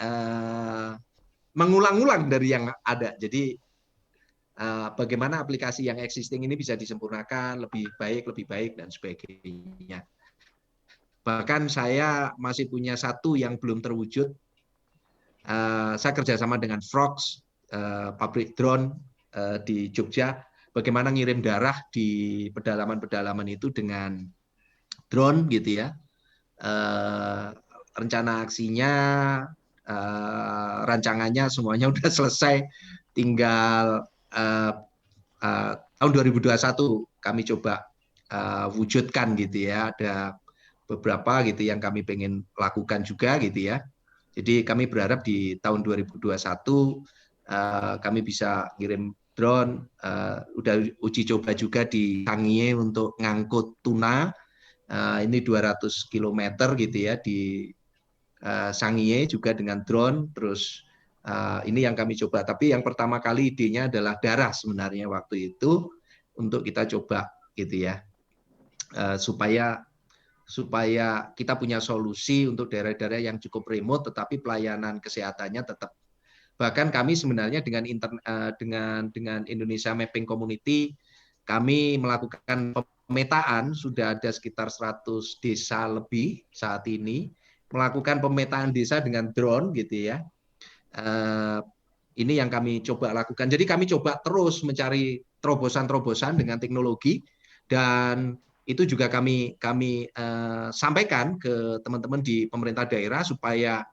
mengulang-ulang dari yang ada. Jadi bagaimana aplikasi yang existing ini bisa disempurnakan lebih baik dan sebagainya. Bahkan saya masih punya satu yang belum terwujud. Saya kerjasama dengan Frogs, pabrik drone di Jogja. Bagaimana ngirim darah di pedalaman-pedalaman itu dengan drone gitu ya. Rencana aksinya, rancangannya semuanya udah selesai, tinggal tahun 2021 kami coba wujudkan gitu ya. Ada beberapa gitu yang kami pengen lakukan juga gitu ya. Jadi kami berharap di tahun 2021 kami bisa kirim drone, udah uji coba juga di Sangihe untuk ngangkut tuna. Ini 200 km gitu ya di Sangihe juga dengan drone. Terus ini yang kami coba, tapi yang pertama kali idenya adalah darah sebenarnya waktu itu untuk kita coba gitu ya, supaya kita punya solusi untuk daerah-daerah yang cukup remote tetapi pelayanan kesehatannya tetap. Bahkan kami sebenarnya dengan Indonesia Mapping Community kami melakukan pemetaan, sudah ada sekitar 100 desa lebih saat ini melakukan pemetaan desa dengan drone gitu ya. Ini yang kami coba lakukan. Jadi kami coba terus mencari terobosan-terobosan dengan teknologi, dan itu juga kami sampaikan ke teman-teman di pemerintah daerah supaya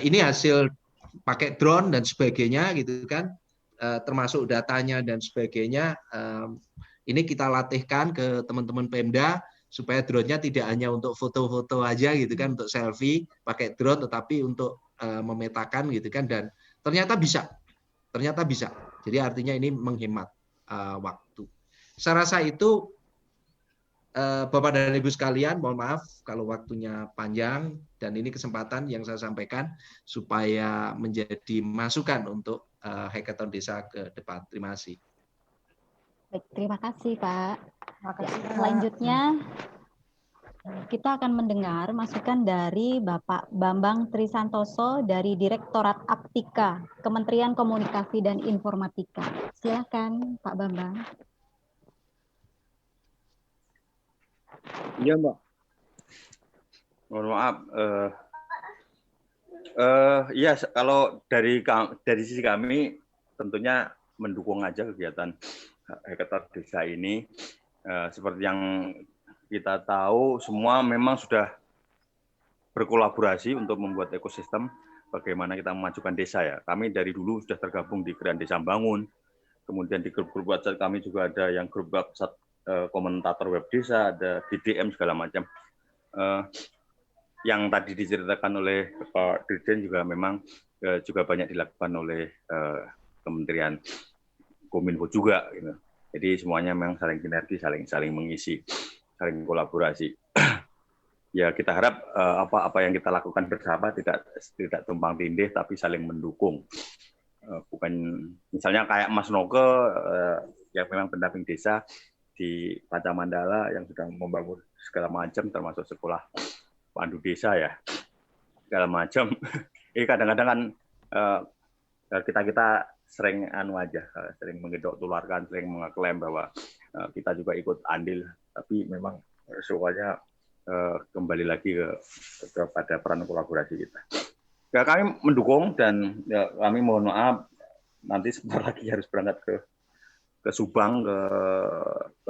ini hasil pakai drone dan sebagainya gitu kan, termasuk datanya dan sebagainya. Ini kita latihkan ke teman-teman Pemda supaya drone-nya tidak hanya untuk foto-foto aja gitu kan, untuk selfie pakai drone, tetapi untuk memetakan gitu kan, dan ternyata bisa. Jadi artinya ini menghemat waktu. Saya rasa itu Bapak dan Ibu sekalian, mohon maaf kalau waktunya panjang, dan ini kesempatan yang saya sampaikan supaya menjadi masukan untuk hackathon desa ke depan. Terima kasih. Baik, terima kasih Pak. Terima kasih, Selanjutnya Kita akan mendengar masukan dari Bapak Bambang Trisantoso dari Direktorat Aptika, Kementerian Komunikasi dan Informatika. Silakan Pak Bambang. Iya Mbak, mohon maaf. Iya, kalau dari sisi kami tentunya mendukung aja kegiatan hackathon desa ini. Seperti yang kita tahu, semua memang sudah berkolaborasi untuk membuat ekosistem bagaimana kita memajukan desa ya. Kami dari dulu sudah tergabung di Gerakan Desa Bangun, kemudian di grup-grup WhatsApp kami juga ada yang grup WhatsApp komentator web desa, ada DDM segala macam. Yang tadi diceritakan oleh Pak Dirjen juga memang juga banyak dilakukan oleh Kementerian Kominfo juga. Gitu. Jadi semuanya memang saling sinergi, saling mengisi, saling kolaborasi. Ya kita harap apa yang kita lakukan bersama tidak tumpang tindih, tapi saling mendukung. Bukan misalnya kayak Mas Noke yang memang pendamping desa di Pancamandala yang sudah membangun segala macam, termasuk sekolah pandu desa ya, segala macam. Ini kadang-kadang kan kita sering sering menggedok tularkan, sering mengeklaim bahwa kita juga ikut andil, tapi memang semuanya kembali lagi kepada peran kolaborasi kita. Ya, kami mendukung dan ya, kami mohon maaf nanti sebentar lagi harus berangkat ke Subang, ke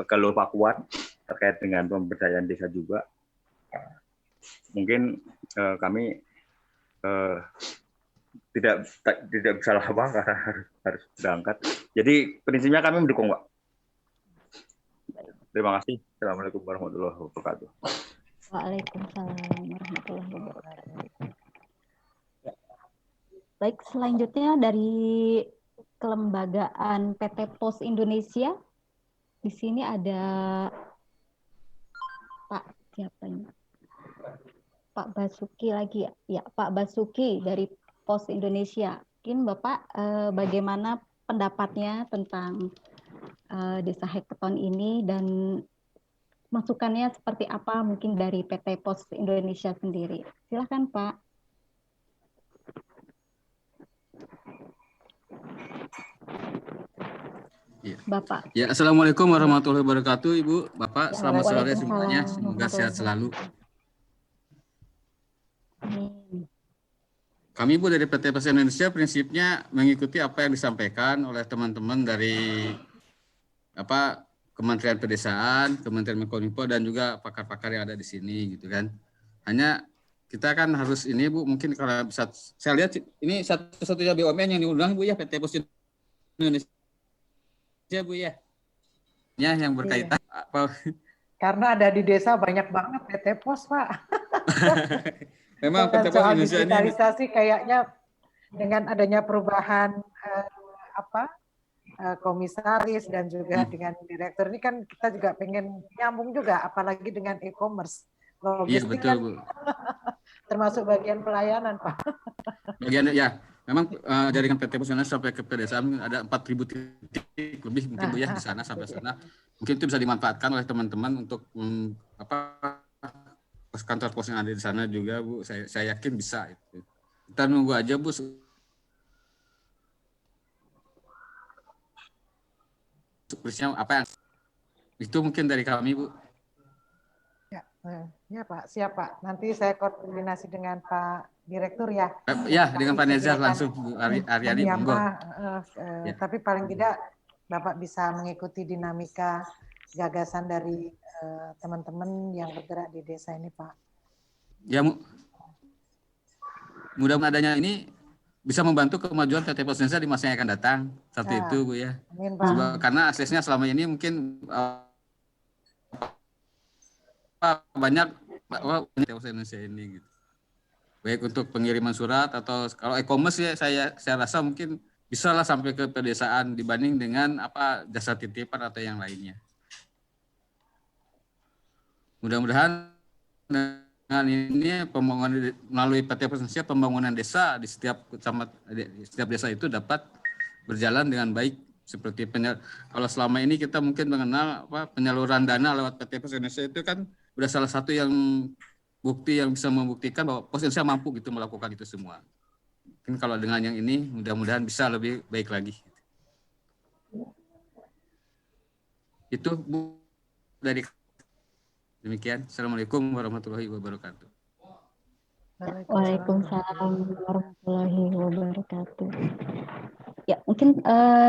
Galuh Pakuan terkait dengan pemberdayaan desa juga. Mungkin kami tidak bisa lama karena harus berangkat. Jadi prinsipnya kami mendukung, Pak. Terima kasih. Assalamualaikum warahmatullahi wabarakatuh. Waalaikumsalam warahmatullahi wabarakatuh. Baik, selanjutnya dari Kelembagaan PT Pos Indonesia. Di sini ada Pak siapa ini? Pak Basuki lagi ya? Ya, Pak Basuki dari Pos Indonesia. Mungkin Bapak bagaimana pendapatnya tentang Desa Hackathon ini dan masukannya seperti apa mungkin dari PT Pos Indonesia sendiri. Silakan Pak. Ya. Bapak. Ya, Assalamualaikum warahmatullahi wabarakatuh, Ibu, Bapak. Selamat sore semuanya. Semoga sehat selalu. Kami Bu dari PT Pos Indonesia prinsipnya mengikuti apa yang disampaikan oleh teman-teman dari Kementerian Pedesaan, Kementerian Kominfo dan juga pakar-pakar yang ada di sini gitu kan. Hanya kita kan harus ini Bu, mungkin kalau bisa saya lihat ini satu-satunya BUMN yang diundang Bu ya, PT Pos Indonesia Bu ya. Ya yang berkaitan apa? Karena ada di desa banyak banget PT Pos, Pak. Memang PT Pos Indonesia ini digitalisasi kayaknya dengan adanya perubahan komisaris dan juga dengan direktur ini kan kita juga pengen nyambung juga, apalagi dengan e-commerce. Logistik betul, kan Bu. termasuk bagian pelayanan, Pak. Bagian ya, memang jaringan PT Pos Indonesia sampai ke pedesaan ada 4.000 titik lebih mungkin Bu ya di sana sampai sana. Mungkin itu bisa dimanfaatkan oleh teman-teman untuk kantor pos yang ada di sana juga Bu. Saya yakin bisa itu. Kita nunggu aja Bu. Surprise-nya apa yang itu mungkin dari kami Bu. Ya Pak, siap Pak. Nanti saya koordinasi dengan Pak Direktur ya. Ya, dengan Pak Nezar langsung Bu Aryani. Tapi paling tidak Bapak bisa mengikuti dinamika gagasan dari teman-teman yang bergerak di desa ini Pak. Ya, mudah-mudahan adanya ini bisa membantu kemajuan PT Pos Indonesia di masa yang akan datang. Seperti itu Bu ya. Amin, Pak. Karena aksesnya selama ini mungkin banyak Pos Indonesia ini gitu. Baik untuk pengiriman surat atau kalau e-commerce ya saya rasa mungkin bisa lah sampai ke pedesaan dibanding dengan jasa titipan atau yang lainnya. Mudah-mudahan dengan ini pembangunan melalui PT Pos Indonesia pembangunan desa di setiap desa itu dapat berjalan dengan baik. Seperti kalau selama ini kita mungkin mengenal penyaluran dana lewat PT Pos Indonesia itu kan udah salah satu yang bukti yang bisa membuktikan bahwa Pos Indonesia mampu gitu melakukan itu semua. Mungkin kalau dengan yang ini mudah-mudahan bisa lebih baik lagi. Itu Bu dari demikian. Assalamualaikum warahmatullahi wabarakatuh. Waalaikumsalam warahmatullahi wabarakatuh. Ya, mungkin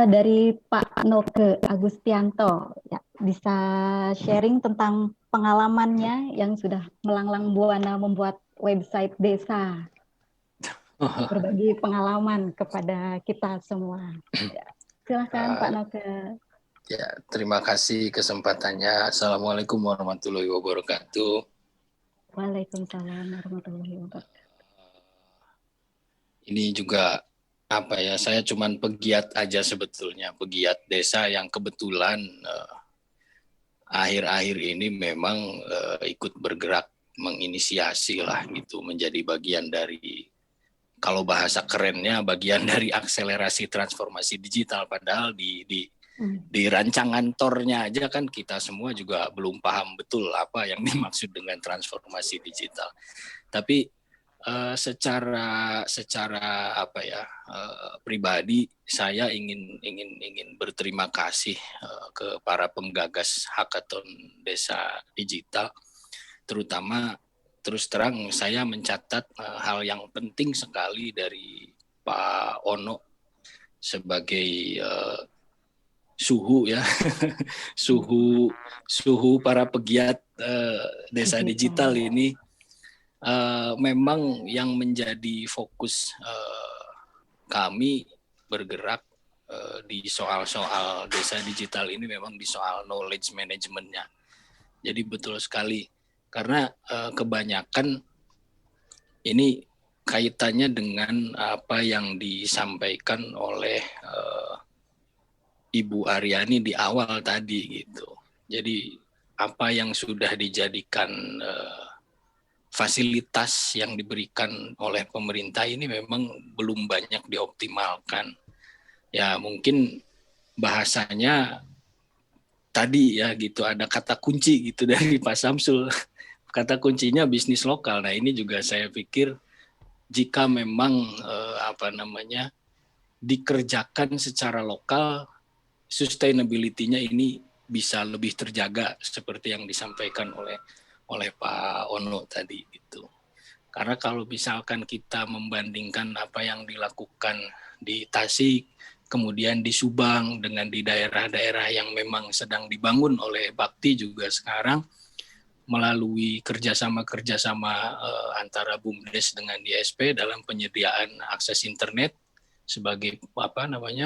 dari Pak Noke Agustianto ya, bisa sharing tentang pengalamannya yang sudah melanglang buana membuat website desa. Berbagi pengalaman kepada kita semua. Ya, silakan Pak Noke. Ya, terima kasih kesempatannya. Assalamualaikum warahmatullahi wabarakatuh. Waalaikumsalam warahmatullahi wabarakatuh. Ini juga apa ya, saya cuman pegiat aja sebetulnya, pegiat desa yang kebetulan akhir-akhir ini memang ikut bergerak menginisiasi lah gitu, menjadi bagian dari, kalau bahasa kerennya, bagian dari akselerasi transformasi digital. Padahal di rancangan tornya aja kan kita semua juga belum paham betul apa yang dimaksud dengan transformasi digital. Tapi secara apa ya, pribadi saya ingin berterima kasih ke para penggagas hackathon desa digital, terutama terus terang saya mencatat hal yang penting sekali dari Pak Ono sebagai suhu ya suhu para pegiat desa digital ini. Memang yang menjadi fokus kami bergerak di soal-soal desa digital ini memang di soal knowledge management-nya. Jadi betul sekali, karena kebanyakan ini kaitannya dengan apa yang disampaikan oleh Ibu Aryani di awal tadi gitu. Jadi apa yang sudah dijadikan fasilitas yang diberikan oleh pemerintah ini memang belum banyak dioptimalkan. Ya mungkin bahasanya tadi ya gitu, ada kata kunci gitu dari Pak Samsul. Kata kuncinya bisnis lokal. Nah ini juga saya pikir jika memang dikerjakan secara lokal, sustainability-nya ini bisa lebih terjaga seperti yang disampaikan oleh Pak Ono tadi itu. Karena kalau misalkan kita membandingkan apa yang dilakukan di Tasik, kemudian di Subang dengan di daerah-daerah yang memang sedang dibangun oleh Bakti juga sekarang melalui kerjasama antara BUMDes dengan ISP dalam penyediaan akses internet sebagai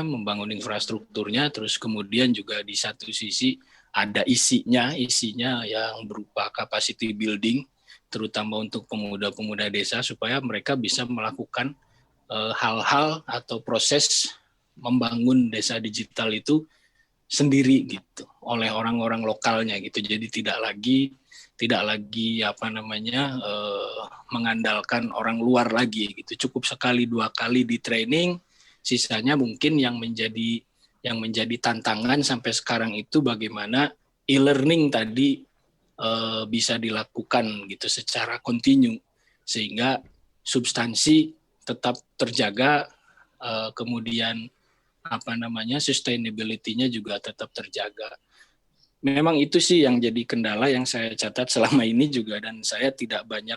membangun infrastrukturnya, terus kemudian juga di satu sisi ada isinya yang berupa capacity building, terutama untuk pemuda-pemuda desa supaya mereka bisa melakukan hal-hal atau proses membangun desa digital itu sendiri gitu oleh orang-orang lokalnya gitu. Jadi tidak lagi mengandalkan orang luar lagi gitu. Cukup sekali 2 kali di training, sisanya mungkin yang menjadi tantangan sampai sekarang itu bagaimana e-learning tadi bisa dilakukan gitu secara kontinu sehingga substansi tetap terjaga, kemudian sustainability-nya juga tetap terjaga. Memang itu sih yang jadi kendala yang saya catat selama ini juga, dan saya tidak banyak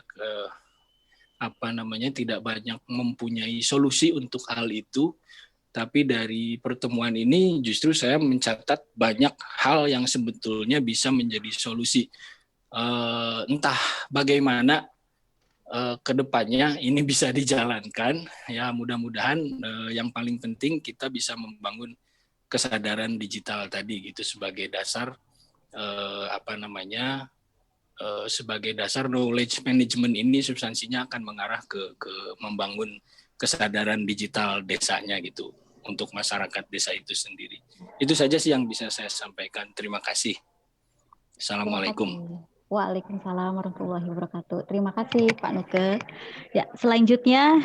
mempunyai solusi untuk hal itu. Tapi dari pertemuan ini justru saya mencatat banyak hal yang sebetulnya bisa menjadi solusi. Entah bagaimana ke depannya ini bisa dijalankan. Ya mudah-mudahan yang paling penting kita bisa membangun kesadaran digital tadi gitu sebagai dasar sebagai dasar knowledge management ini substansinya akan mengarah ke membangun kesadaran digital desanya gitu untuk masyarakat desa itu sendiri. Itu saja sih yang bisa saya sampaikan. Terima kasih. Assalamualaikum. Waalaikumsalam warahmatullahi wabarakatuh. Terima kasih Pak Nuke. Ya, selanjutnya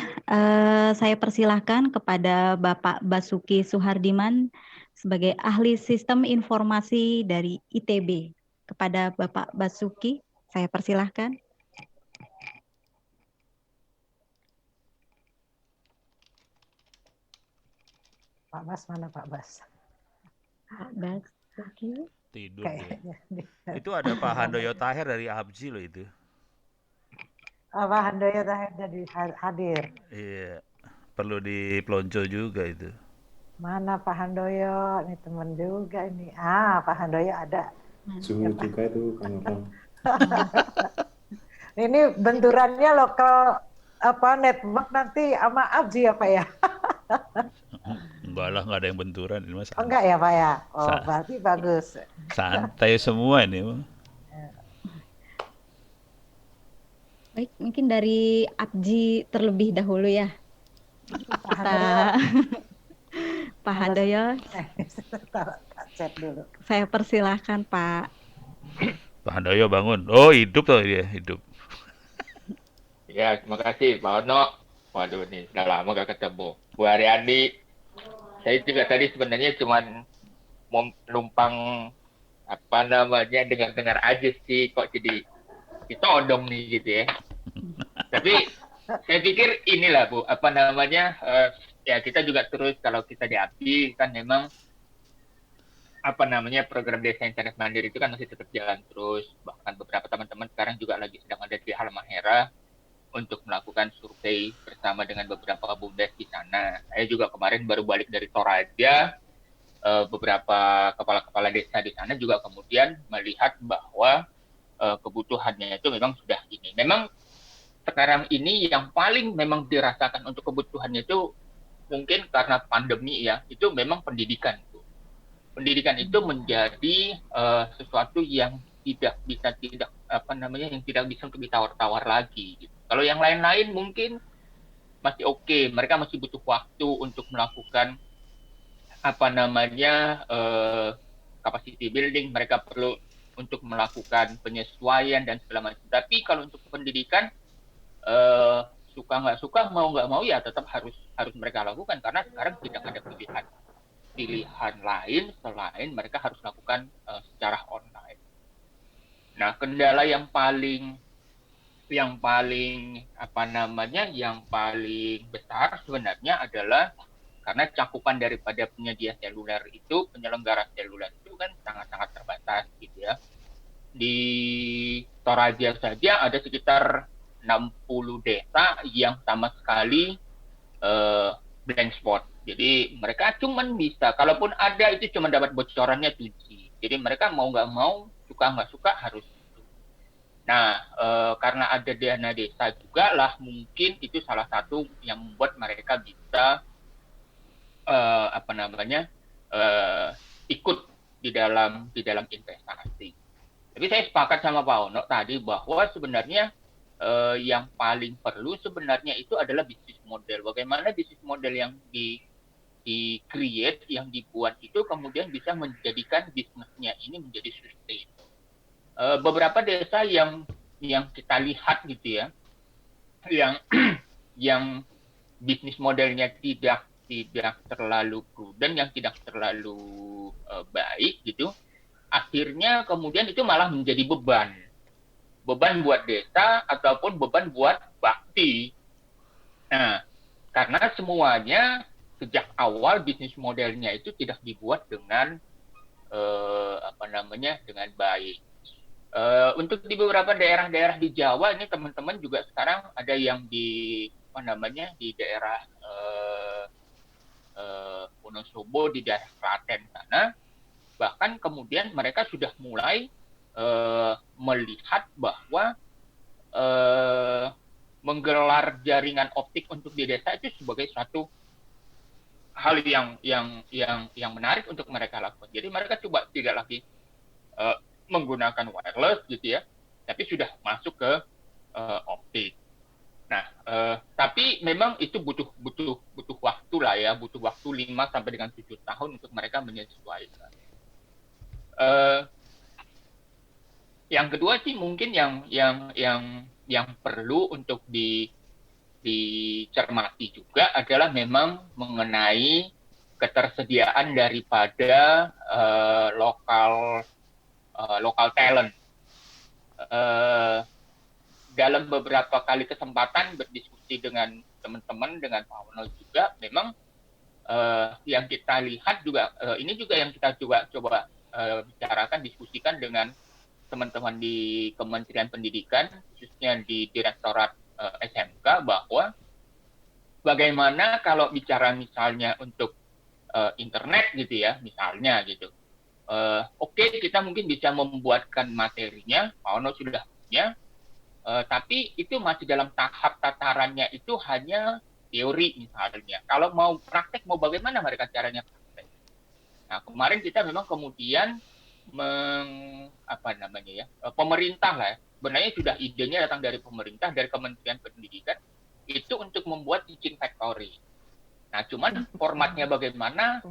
saya persilahkan kepada Bapak Basuki Suhardiman sebagai ahli sistem informasi dari ITB. Kepada Bapak Basuki, Saya persilahkan. Pak Bas mana Pak Bas? Pak Bas, oke. Tidur dia. Kayaknya. Itu ada Pak Handoyo Tahir dari ABJI loh itu. Pak Handoyo Tahir jadi hadir. Iya, perlu dipelonco juga itu. Mana Pak Handoyo? Ini teman juga ini. Ah, Pak Handoyo ada. Suhu juga itu Kang Ron. Ini benturannya lokal apa network nanti sama Abji apa ya? Enggak lah, enggak ada yang benturan ini Mas. Oh, enggak ya Pak ya? Oh, berarti bagus. Santai semua ini. Baik, mungkin dari Abji terlebih dahulu ya. Pak Handoyo. Chat dulu. Saya persilahkan Pak. Pak Handoyo bangun. Oh, hidup tuh dia, hidup. Ya, terima kasih Pak Ono. Waduh, nih sudah lama gak ketemu. Bu Ariani, saya juga tadi sebenarnya cuman mau numpang apa namanya dengar-dengar aja sih, kok jadi ditodong nih gitu ya. Tapi saya pikir inilah Bu, apa namanya, ya kita juga terus kalau kita di ABJI kan memang apa namanya program desa internet mandiri itu kan masih tetap jalan terus. Bahkan beberapa teman-teman sekarang juga lagi sedang ada di Halmahera untuk melakukan survei bersama dengan beberapa BUMDes di sana. Saya juga kemarin baru balik dari Toraja, beberapa kepala-kepala desa di sana juga kemudian melihat bahwa kebutuhannya itu memang sudah ini. Memang sekarang ini yang paling memang dirasakan untuk kebutuhannya itu mungkin karena pandemi ya, itu memang pendidikan. Pendidikan itu menjadi sesuatu yang tidak bisa yang tidak bisa untuk ditawar-tawar lagi. Gitu. Kalau yang lain-lain mungkin masih oke, mereka masih butuh waktu untuk melakukan capacity building, mereka perlu untuk melakukan penyesuaian dan segala macam. Tapi kalau untuk pendidikan suka nggak suka, mau nggak mau ya tetap harus mereka lakukan karena sekarang tidak ada pilihan lain selain mereka harus lakukan secara online. Nah, kendala yang paling besar sebenarnya adalah karena cakupan daripada penyelenggara seluler itu kan sangat-sangat terbatas gitu ya. Di Toraja saja ada sekitar 60 desa yang sama sekali blank spot. Jadi mereka cuman bisa, kalaupun ada itu cuma dapat bocorannya 2G. Jadi mereka mau nggak mau, suka nggak suka harus itu. Nah, karena ada dana desa juga lah, mungkin itu salah satu yang membuat mereka bisa ikut di dalam investasi. Tapi saya sepakat sama Pak Ono tadi bahwa sebenarnya yang paling perlu sebenarnya itu adalah bisnis model. Bagaimana bisnis model yang di-create, yang dibuat itu kemudian bisa menjadikan bisnisnya ini menjadi sustain. Beberapa desa yang kita lihat gitu ya, yang bisnis modelnya tidak terlalu prudent, yang tidak terlalu baik gitu, akhirnya kemudian itu malah menjadi beban buat desa ataupun beban buat bakti. Nah, karena semuanya sejak awal bisnis modelnya itu tidak dibuat dengan dengan baik. Untuk di beberapa daerah-daerah di Jawa ini teman-teman juga sekarang ada yang di daerah Wonosobo, di daerah Klaten sana, bahkan kemudian mereka sudah mulai melihat bahwa menggelar jaringan optik untuk di desa itu sebagai suatu hal yang menarik untuk mereka lakukan. Jadi mereka coba tidak lagi menggunakan wireless gitu ya, tapi sudah masuk ke optik. Nah, tapi memang itu butuh waktu lah ya, butuh waktu 5 sampai dengan 7 tahun untuk mereka menyesuaikan. Yang kedua sih mungkin yang perlu untuk dicermati juga adalah memang mengenai ketersediaan daripada lokal talent. dalam beberapa kali kesempatan berdiskusi dengan teman-teman, dengan Pak Wono juga, memang yang kita lihat juga, ini juga yang kita coba bicarakan, diskusikan dengan teman-teman di Kementerian Pendidikan, khususnya di Direktorat SMK, bahwa bagaimana kalau bicara misalnya untuk internet gitu ya, misalnya gitu. Oke, kita mungkin bisa membuatkan materinya, Pak Wono sudah punya, tapi itu masih dalam tahap tatarannya itu hanya teori misalnya. Kalau mau praktek, mau bagaimana mereka caranya praktek? Nah, kemarin kita memang kemudian pemerintah lah, sebenarnya sudah idenya datang dari pemerintah, dari Kementerian Pendidikan, itu untuk membuat teaching factory. Nah, cuman formatnya bagaimana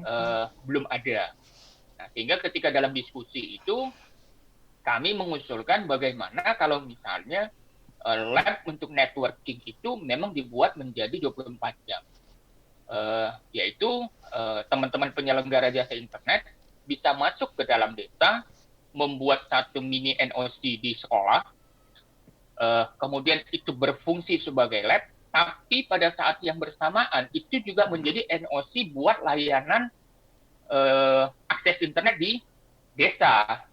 belum ada. Nah, sehingga ketika dalam diskusi itu kami mengusulkan bagaimana kalau misalnya lab untuk networking itu memang dibuat menjadi 24 jam. Yaitu teman-teman penyelenggara jasa internet bisa masuk ke dalam desa, membuat satu mini NOC di sekolah, kemudian itu berfungsi sebagai lab, tapi pada saat yang bersamaan itu juga menjadi NOC buat layanan akses internet di desa.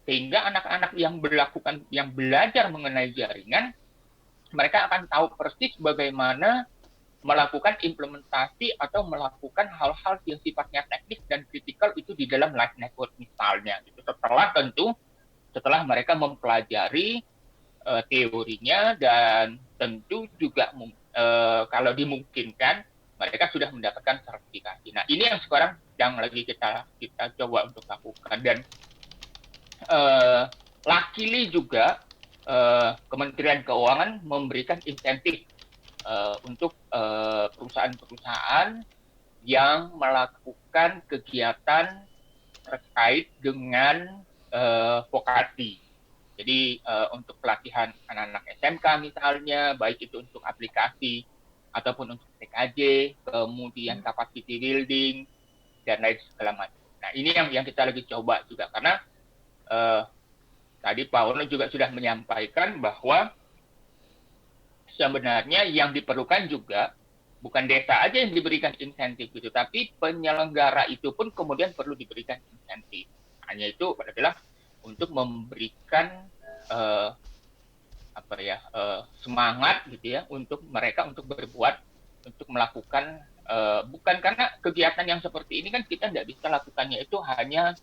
Sehingga anak-anak yang belajar mengenai jaringan, mereka akan tahu persis bagaimana melakukan implementasi atau melakukan hal-hal yang sifatnya teknis dan kritikal itu di dalam live network misalnya. Setelah mereka mempelajari teorinya, dan tentu juga kalau dimungkinkan mereka sudah mendapatkan sertifikasi. Nah, ini yang sekarang yang lagi kita coba untuk lakukan. Dan luckily juga Kementerian Keuangan memberikan insentif untuk perusahaan-perusahaan yang melakukan kegiatan terkait dengan vokasi. Jadi untuk pelatihan anak-anak SMK misalnya, baik itu untuk aplikasi ataupun untuk TKJ, kemudian capacity building, dan lain segala macam. Nah, ini yang kita lagi coba juga, karena tadi Pak Wono juga sudah menyampaikan bahwa sebenarnya yang diperlukan juga bukan desa aja yang diberikan insentif gitu, tapi penyelenggara itu pun kemudian perlu diberikan insentif. Hanya itu adalah untuk memberikan semangat gitu ya untuk mereka untuk berbuat, untuk melakukan, bukan karena kegiatan yang seperti ini kan kita tidak bisa lakukannya itu hanya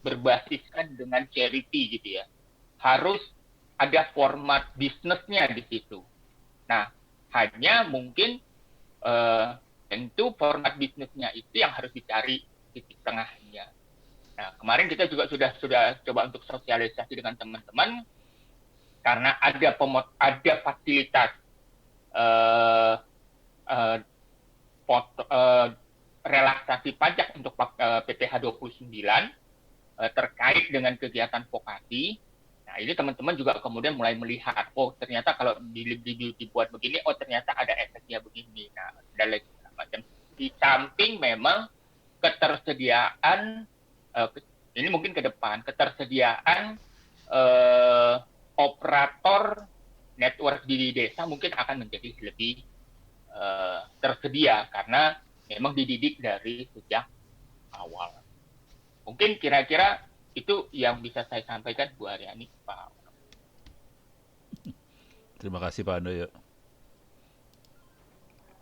berbasiskan dengan charity gitu ya. Harus ada format bisnisnya di situ. Nah, hanya mungkin tentu format bisnisnya itu yang harus dicari titik tengahnya. Nah, kemarin kita juga sudah coba untuk sosialisasi dengan teman-teman, karena ada fasilitas relaksasi pajak untuk PPh 29 terkait dengan kegiatan vokasi. Nah, ini teman-teman juga kemudian mulai melihat, oh ternyata kalau dibuat begini, oh ternyata ada efeknya begini. Nah, dan lain macam. Di samping memang ketersediaan, ini mungkin ke depan, ketersediaan operator network di desa mungkin akan menjadi lebih tersedia, karena memang dididik dari sejak awal. Mungkin kira-kira itu yang bisa saya sampaikan, Bu Aryani, Pak. Terima kasih Pak Handoyo.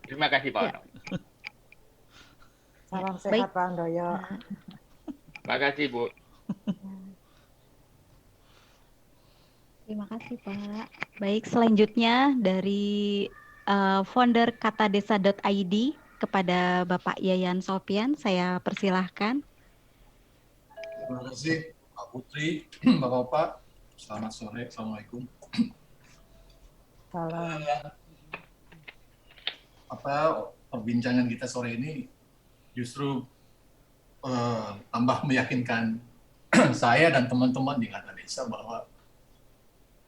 Terima kasih Pak Handoyo. Salam sehat Pak Handoyo. Terima kasih Bu. Terima kasih Pak. Baik, selanjutnya dari founder katadesa.id kepada Bapak Yayan Sopian, saya persilahkan. Terima kasih Pak Putri, Bapak-Bapak. Selamat sore, Assalamualaikum. Salam. Perbincangan kita sore ini justru tambah meyakinkan saya dan teman-teman di Kata Desa bahwa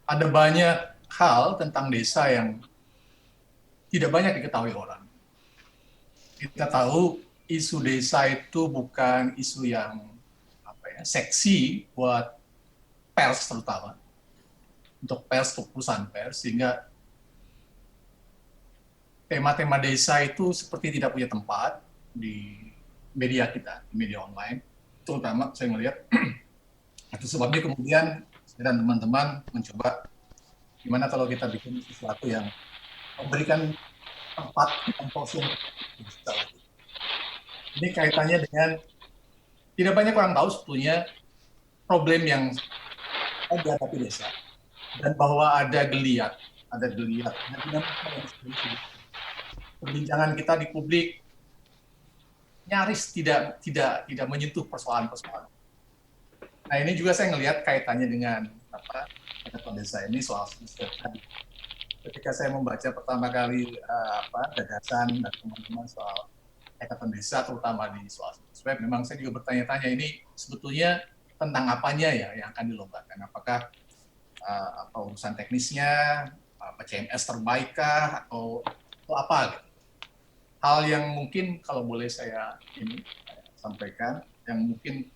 ada banyak hal tentang desa yang tidak banyak diketahui orang. Kita tahu isu desa itu bukan isu yang seksi buat pers terutama, untuk perusahaan pers, sehingga tema-tema desa itu seperti tidak punya tempat di media kita, di media online. Terutama saya melihat, itu sebabnya kemudian saya dan teman-teman mencoba gimana kalau kita bikin sesuatu yang memberikan tempat tentang portion. Ini kaitannya dengan, tidak banyak orang tahu sebetulnya problem yang dihadapi desa, dan bahwa ada geliat, ada dinamika yang sedikit. Perbincangan kita di publik nyaris tidak menyentuh persoalan-persoalan. Nah, ini juga saya ngelihat kaitannya dengan hackathon desa ini soal tadi. Ketika saya membaca pertama kali gagasan dan teman-teman soal hackathon desa, terutama di soal situs web, memang saya juga bertanya-tanya ini sebetulnya tentang apanya ya yang akan dilombakan. Apakah urusan teknisnya, CMS terbaikkah, atau apa gitu. Hal yang mungkin kalau boleh saya sampaikan, yang mungkin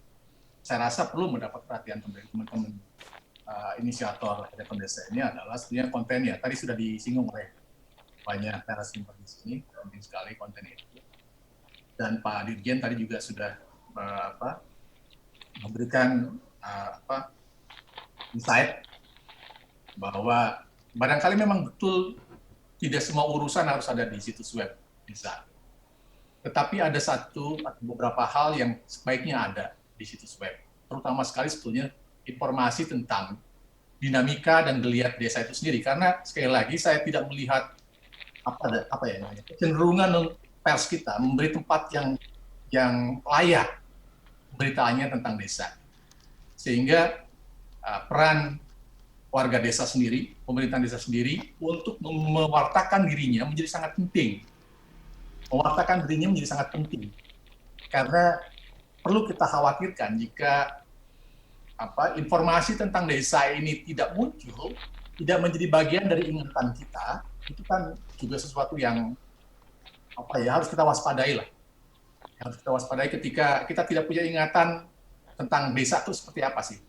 saya rasa perlu mendapat perhatian dari teman-teman inisiator hackathon desa ini adalah sebenarnya kontennya. Tadi sudah disinggung oleh banyak narasumber di sini, penting sekali konten itu. Dan Pak Dirjen tadi juga sudah memberikan insight bahwa barangkali memang betul tidak semua urusan harus ada di situs web desa. Tetapi ada satu atau beberapa hal yang sebaiknya ada di situs web. Terutama sekali sebetulnya informasi tentang dinamika dan geliat desa itu sendiri. Karena sekali lagi saya tidak melihat kecenderungan pers kita memberi tempat yang layak beritanya tentang desa. Sehingga peran warga desa sendiri, pemerintahan desa sendiri untuk mewartakan dirinya menjadi sangat penting. Mewartakan dirinya menjadi sangat penting. Karena perlu kita khawatirkan jika informasi tentang desa ini tidak muncul, tidak menjadi bagian dari ingatan kita, itu kan juga sesuatu yang harus kita waspadai lah. Harus kita waspadai ketika kita tidak punya ingatan tentang desa itu seperti apa sih?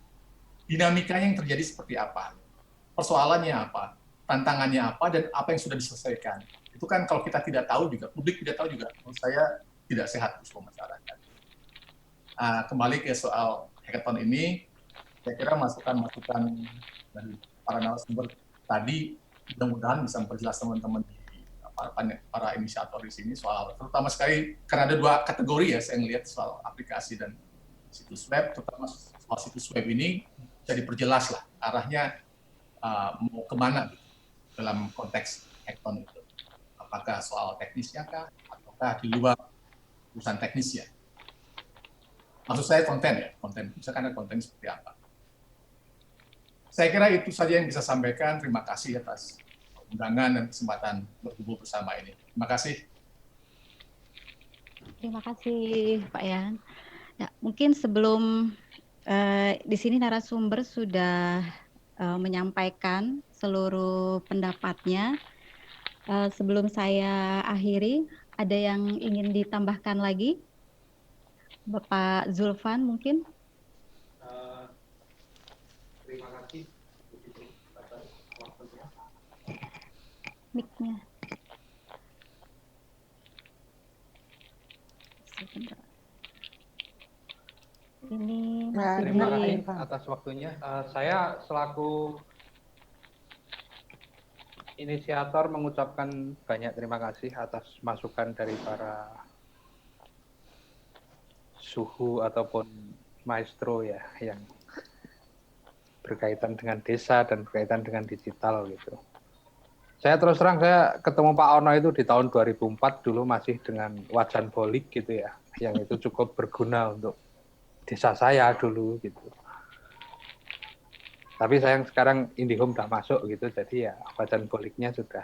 Dinamikanya yang terjadi seperti apa? Persoalannya apa? Tantangannya apa? Dan apa yang sudah diselesaikan? Itu kan kalau kita tidak tahu juga, publik tidak tahu juga, menurut saya tidak sehat untuk masyarakat. Kembali ke soal hackathon ini, saya kira masukan-masukan dari para narasumber tadi mudah-mudahan bisa memperjelas teman-teman para inisiator di sini soal, terutama sekali karena ada dua kategori ya saya melihat soal aplikasi dan situs web, terutama soal situs web ini bisa diperjelas lah arahnya mau kemana gitu, dalam konteks hackathon itu. Apakah soal teknisnya kah, ataukah di luar urusan teknisnya? Maksud saya konten ya, konten. Misalkan ada konten seperti apa. Saya kira itu saja yang bisa sampaikan. Terima kasih atas undangan dan kesempatan berkumpul bersama ini. Terima kasih. Terima kasih Pak Yan. Ya, mungkin sebelum di sini narasumber sudah menyampaikan seluruh pendapatnya. Sebelum saya akhiri, ada yang ingin ditambahkan lagi? Bapak Zulfan mungkin? Terima kasih. Mic-nya. Ini masih terima kasih atas waktunya. Saya selaku inisiator mengucapkan banyak terima kasih atas masukan dari para suhu ataupun maestro ya yang berkaitan dengan desa dan berkaitan dengan digital gitu. Saya terus terang saya ketemu Pak Ono itu di tahun 2004 dulu masih dengan wajan bolik gitu ya, yang itu cukup berguna untuk desa saya dulu gitu. Tapi sayang sekarang IndiHome udah masuk gitu, jadi ya wajan boliknya sudah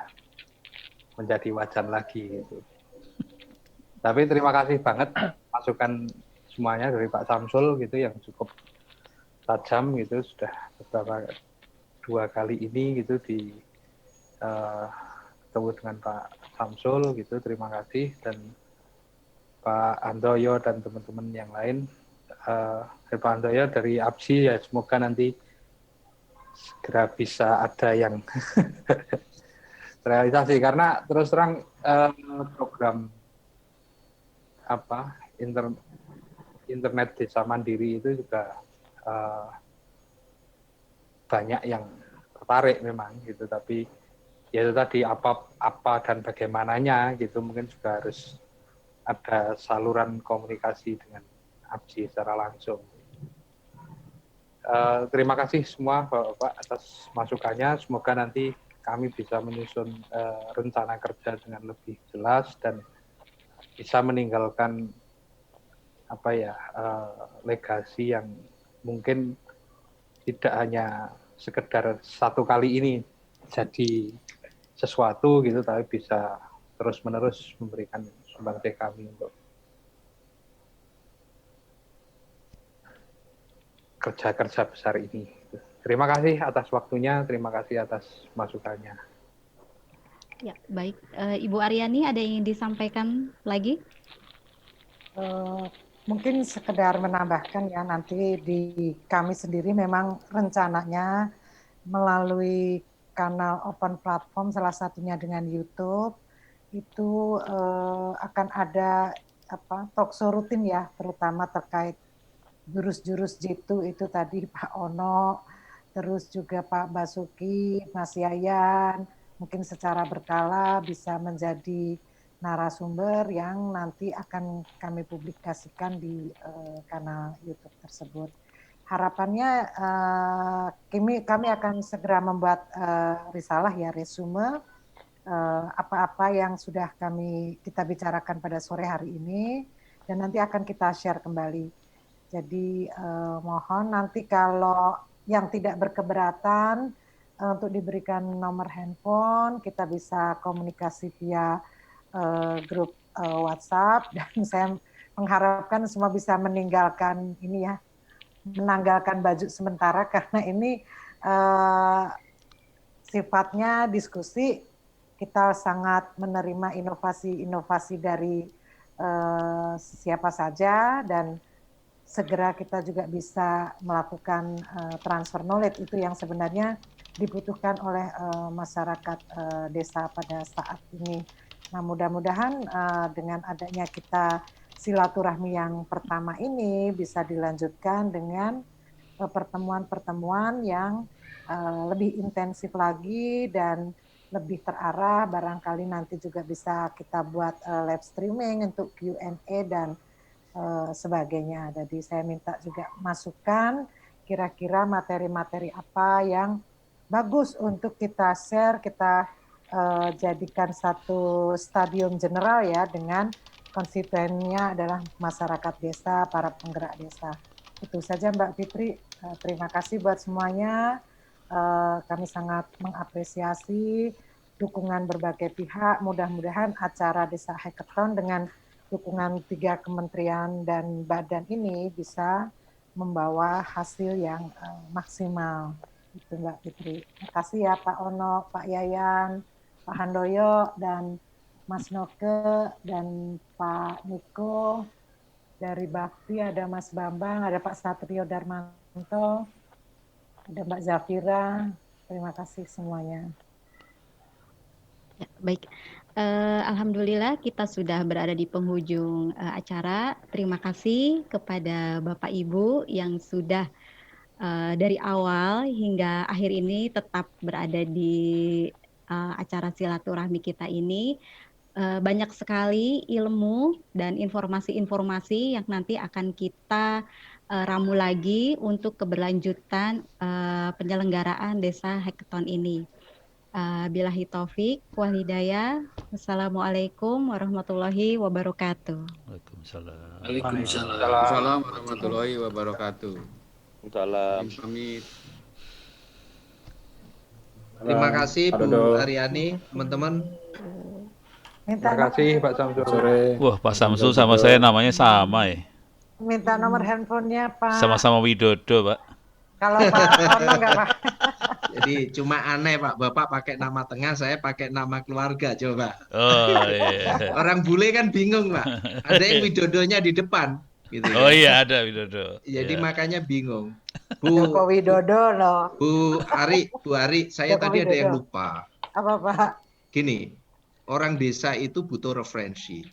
menjadi wajan lagi gitu. Tapi terima kasih banget masukan semuanya dari Pak Samsul gitu yang cukup tajam gitu, sudah dua kali ini gitu ketemu dengan Pak Samsul gitu, terima kasih, dan Pak Andoyo dan teman-teman yang lain. Pak Andoyo dari APSI ya, semoga nanti segera bisa ada yang realisasi, karena terus terang program internet desa mandiri itu juga banyak yang tertarik memang gitu, tapi ya itu tadi apa dan bagaimananya gitu, mungkin juga harus ada saluran komunikasi dengan ABSI secara langsung. Terima kasih semua Bapak atas masukannya. Semoga nanti kami bisa menyusun rencana kerja dengan lebih jelas dan bisa meninggalkan legasi yang mungkin tidak hanya sekedar satu kali ini jadi sesuatu gitu, tapi bisa terus-menerus memberikan sumbangsih kami untuk kerja-kerja besar ini. Terima kasih atas waktunya, terima kasih atas masukannya. Ya, baik. Ibu Aryani, ada yang ingin disampaikan lagi? Mungkin sekedar menambahkan ya, nanti di kami sendiri memang rencananya melalui kanal open platform, salah satunya dengan YouTube, itu akan ada talkshow rutin ya, terutama terkait jurus-jurus jitu itu tadi Pak Ono, terus juga Pak Basuki, Mas Yayan, mungkin secara berkala bisa menjadi narasumber yang nanti akan kami publikasikan di kanal YouTube tersebut. Harapannya kami akan segera membuat risalah ya, resume apa-apa yang sudah kita bicarakan pada sore hari ini, dan nanti akan kita share kembali. Jadi mohon nanti kalau yang tidak berkeberatan untuk diberikan nomor handphone, kita bisa komunikasi via grup WhatsApp, dan saya mengharapkan semua bisa menanggalkan baju sementara, karena ini sifatnya diskusi. Kita sangat menerima inovasi-inovasi dari siapa saja, dan segera kita juga bisa melakukan transfer knowledge, itu yang sebenarnya dibutuhkan oleh masyarakat desa pada saat ini. Nah, mudah-mudahan dengan adanya kita silaturahmi yang pertama ini bisa dilanjutkan dengan pertemuan-pertemuan yang lebih intensif lagi dan lebih terarah. Barangkali nanti juga bisa kita buat live streaming untuk Q&A dan sebagainya. Jadi saya minta juga masukan kira-kira materi-materi apa yang bagus untuk kita share, kita jadikan satu stadium general ya, dengan konstituennya adalah masyarakat desa, para penggerak desa. Itu saja Mbak Fitri. Terima kasih buat semuanya. Kami sangat mengapresiasi dukungan berbagai pihak. Mudah-mudahan acara Desa Hackathon dengan dukungan 3 kementerian dan badan ini bisa membawa hasil yang maksimal. Itu Mbak Fitri. Terima kasih ya Pak Ono, Pak Yayan, Pak Handoyo, dan Mas Noke, dan Pak Niko. Dari Bakti ada Mas Bambang, ada Pak Satrio Darmanto, ada Mbak Zafira. Terima kasih semuanya. Ya, baik. Alhamdulillah kita sudah berada di penghujung acara. Terima kasih kepada Bapak Ibu yang sudah dari awal hingga akhir ini tetap berada di acara silaturahmi kita ini. Banyak sekali ilmu dan informasi-informasi yang nanti akan kita ramu lagi untuk keberlanjutan penyelenggaraan Desa Hackathon ini. Billahi taufik wal hidayah. Wassalamualaikum warahmatullahi wabarakatuh. Waalaikumsalam. Waalaikumsalam warahmatullahi wabarakatuh. Salam. Pamit. Terima kasih Bu Aryani, teman-teman. Terima kasih Pak Samsul. Wah, Pak Samsul sama saya namanya sama ya. Minta nomor handphonenya Pak. Sama-sama Widodo, Pak. Kalau Pak Ono enggak Pak. Jadi cuma aneh Pak, Bapak pakai nama tengah, saya pakai nama keluarga coba. Oh iya. Orang bule kan bingung Pak. Ada yang Widodonya di depan. gitu Oh kan. iya ada Widodo. Jadi Iya. makanya bingung. Joko Bu Widodo loh. Bu Ari, saya Joko tadi ada yang Widodo. lupa. Apa Pak? Gini, orang desa itu butuh referensi.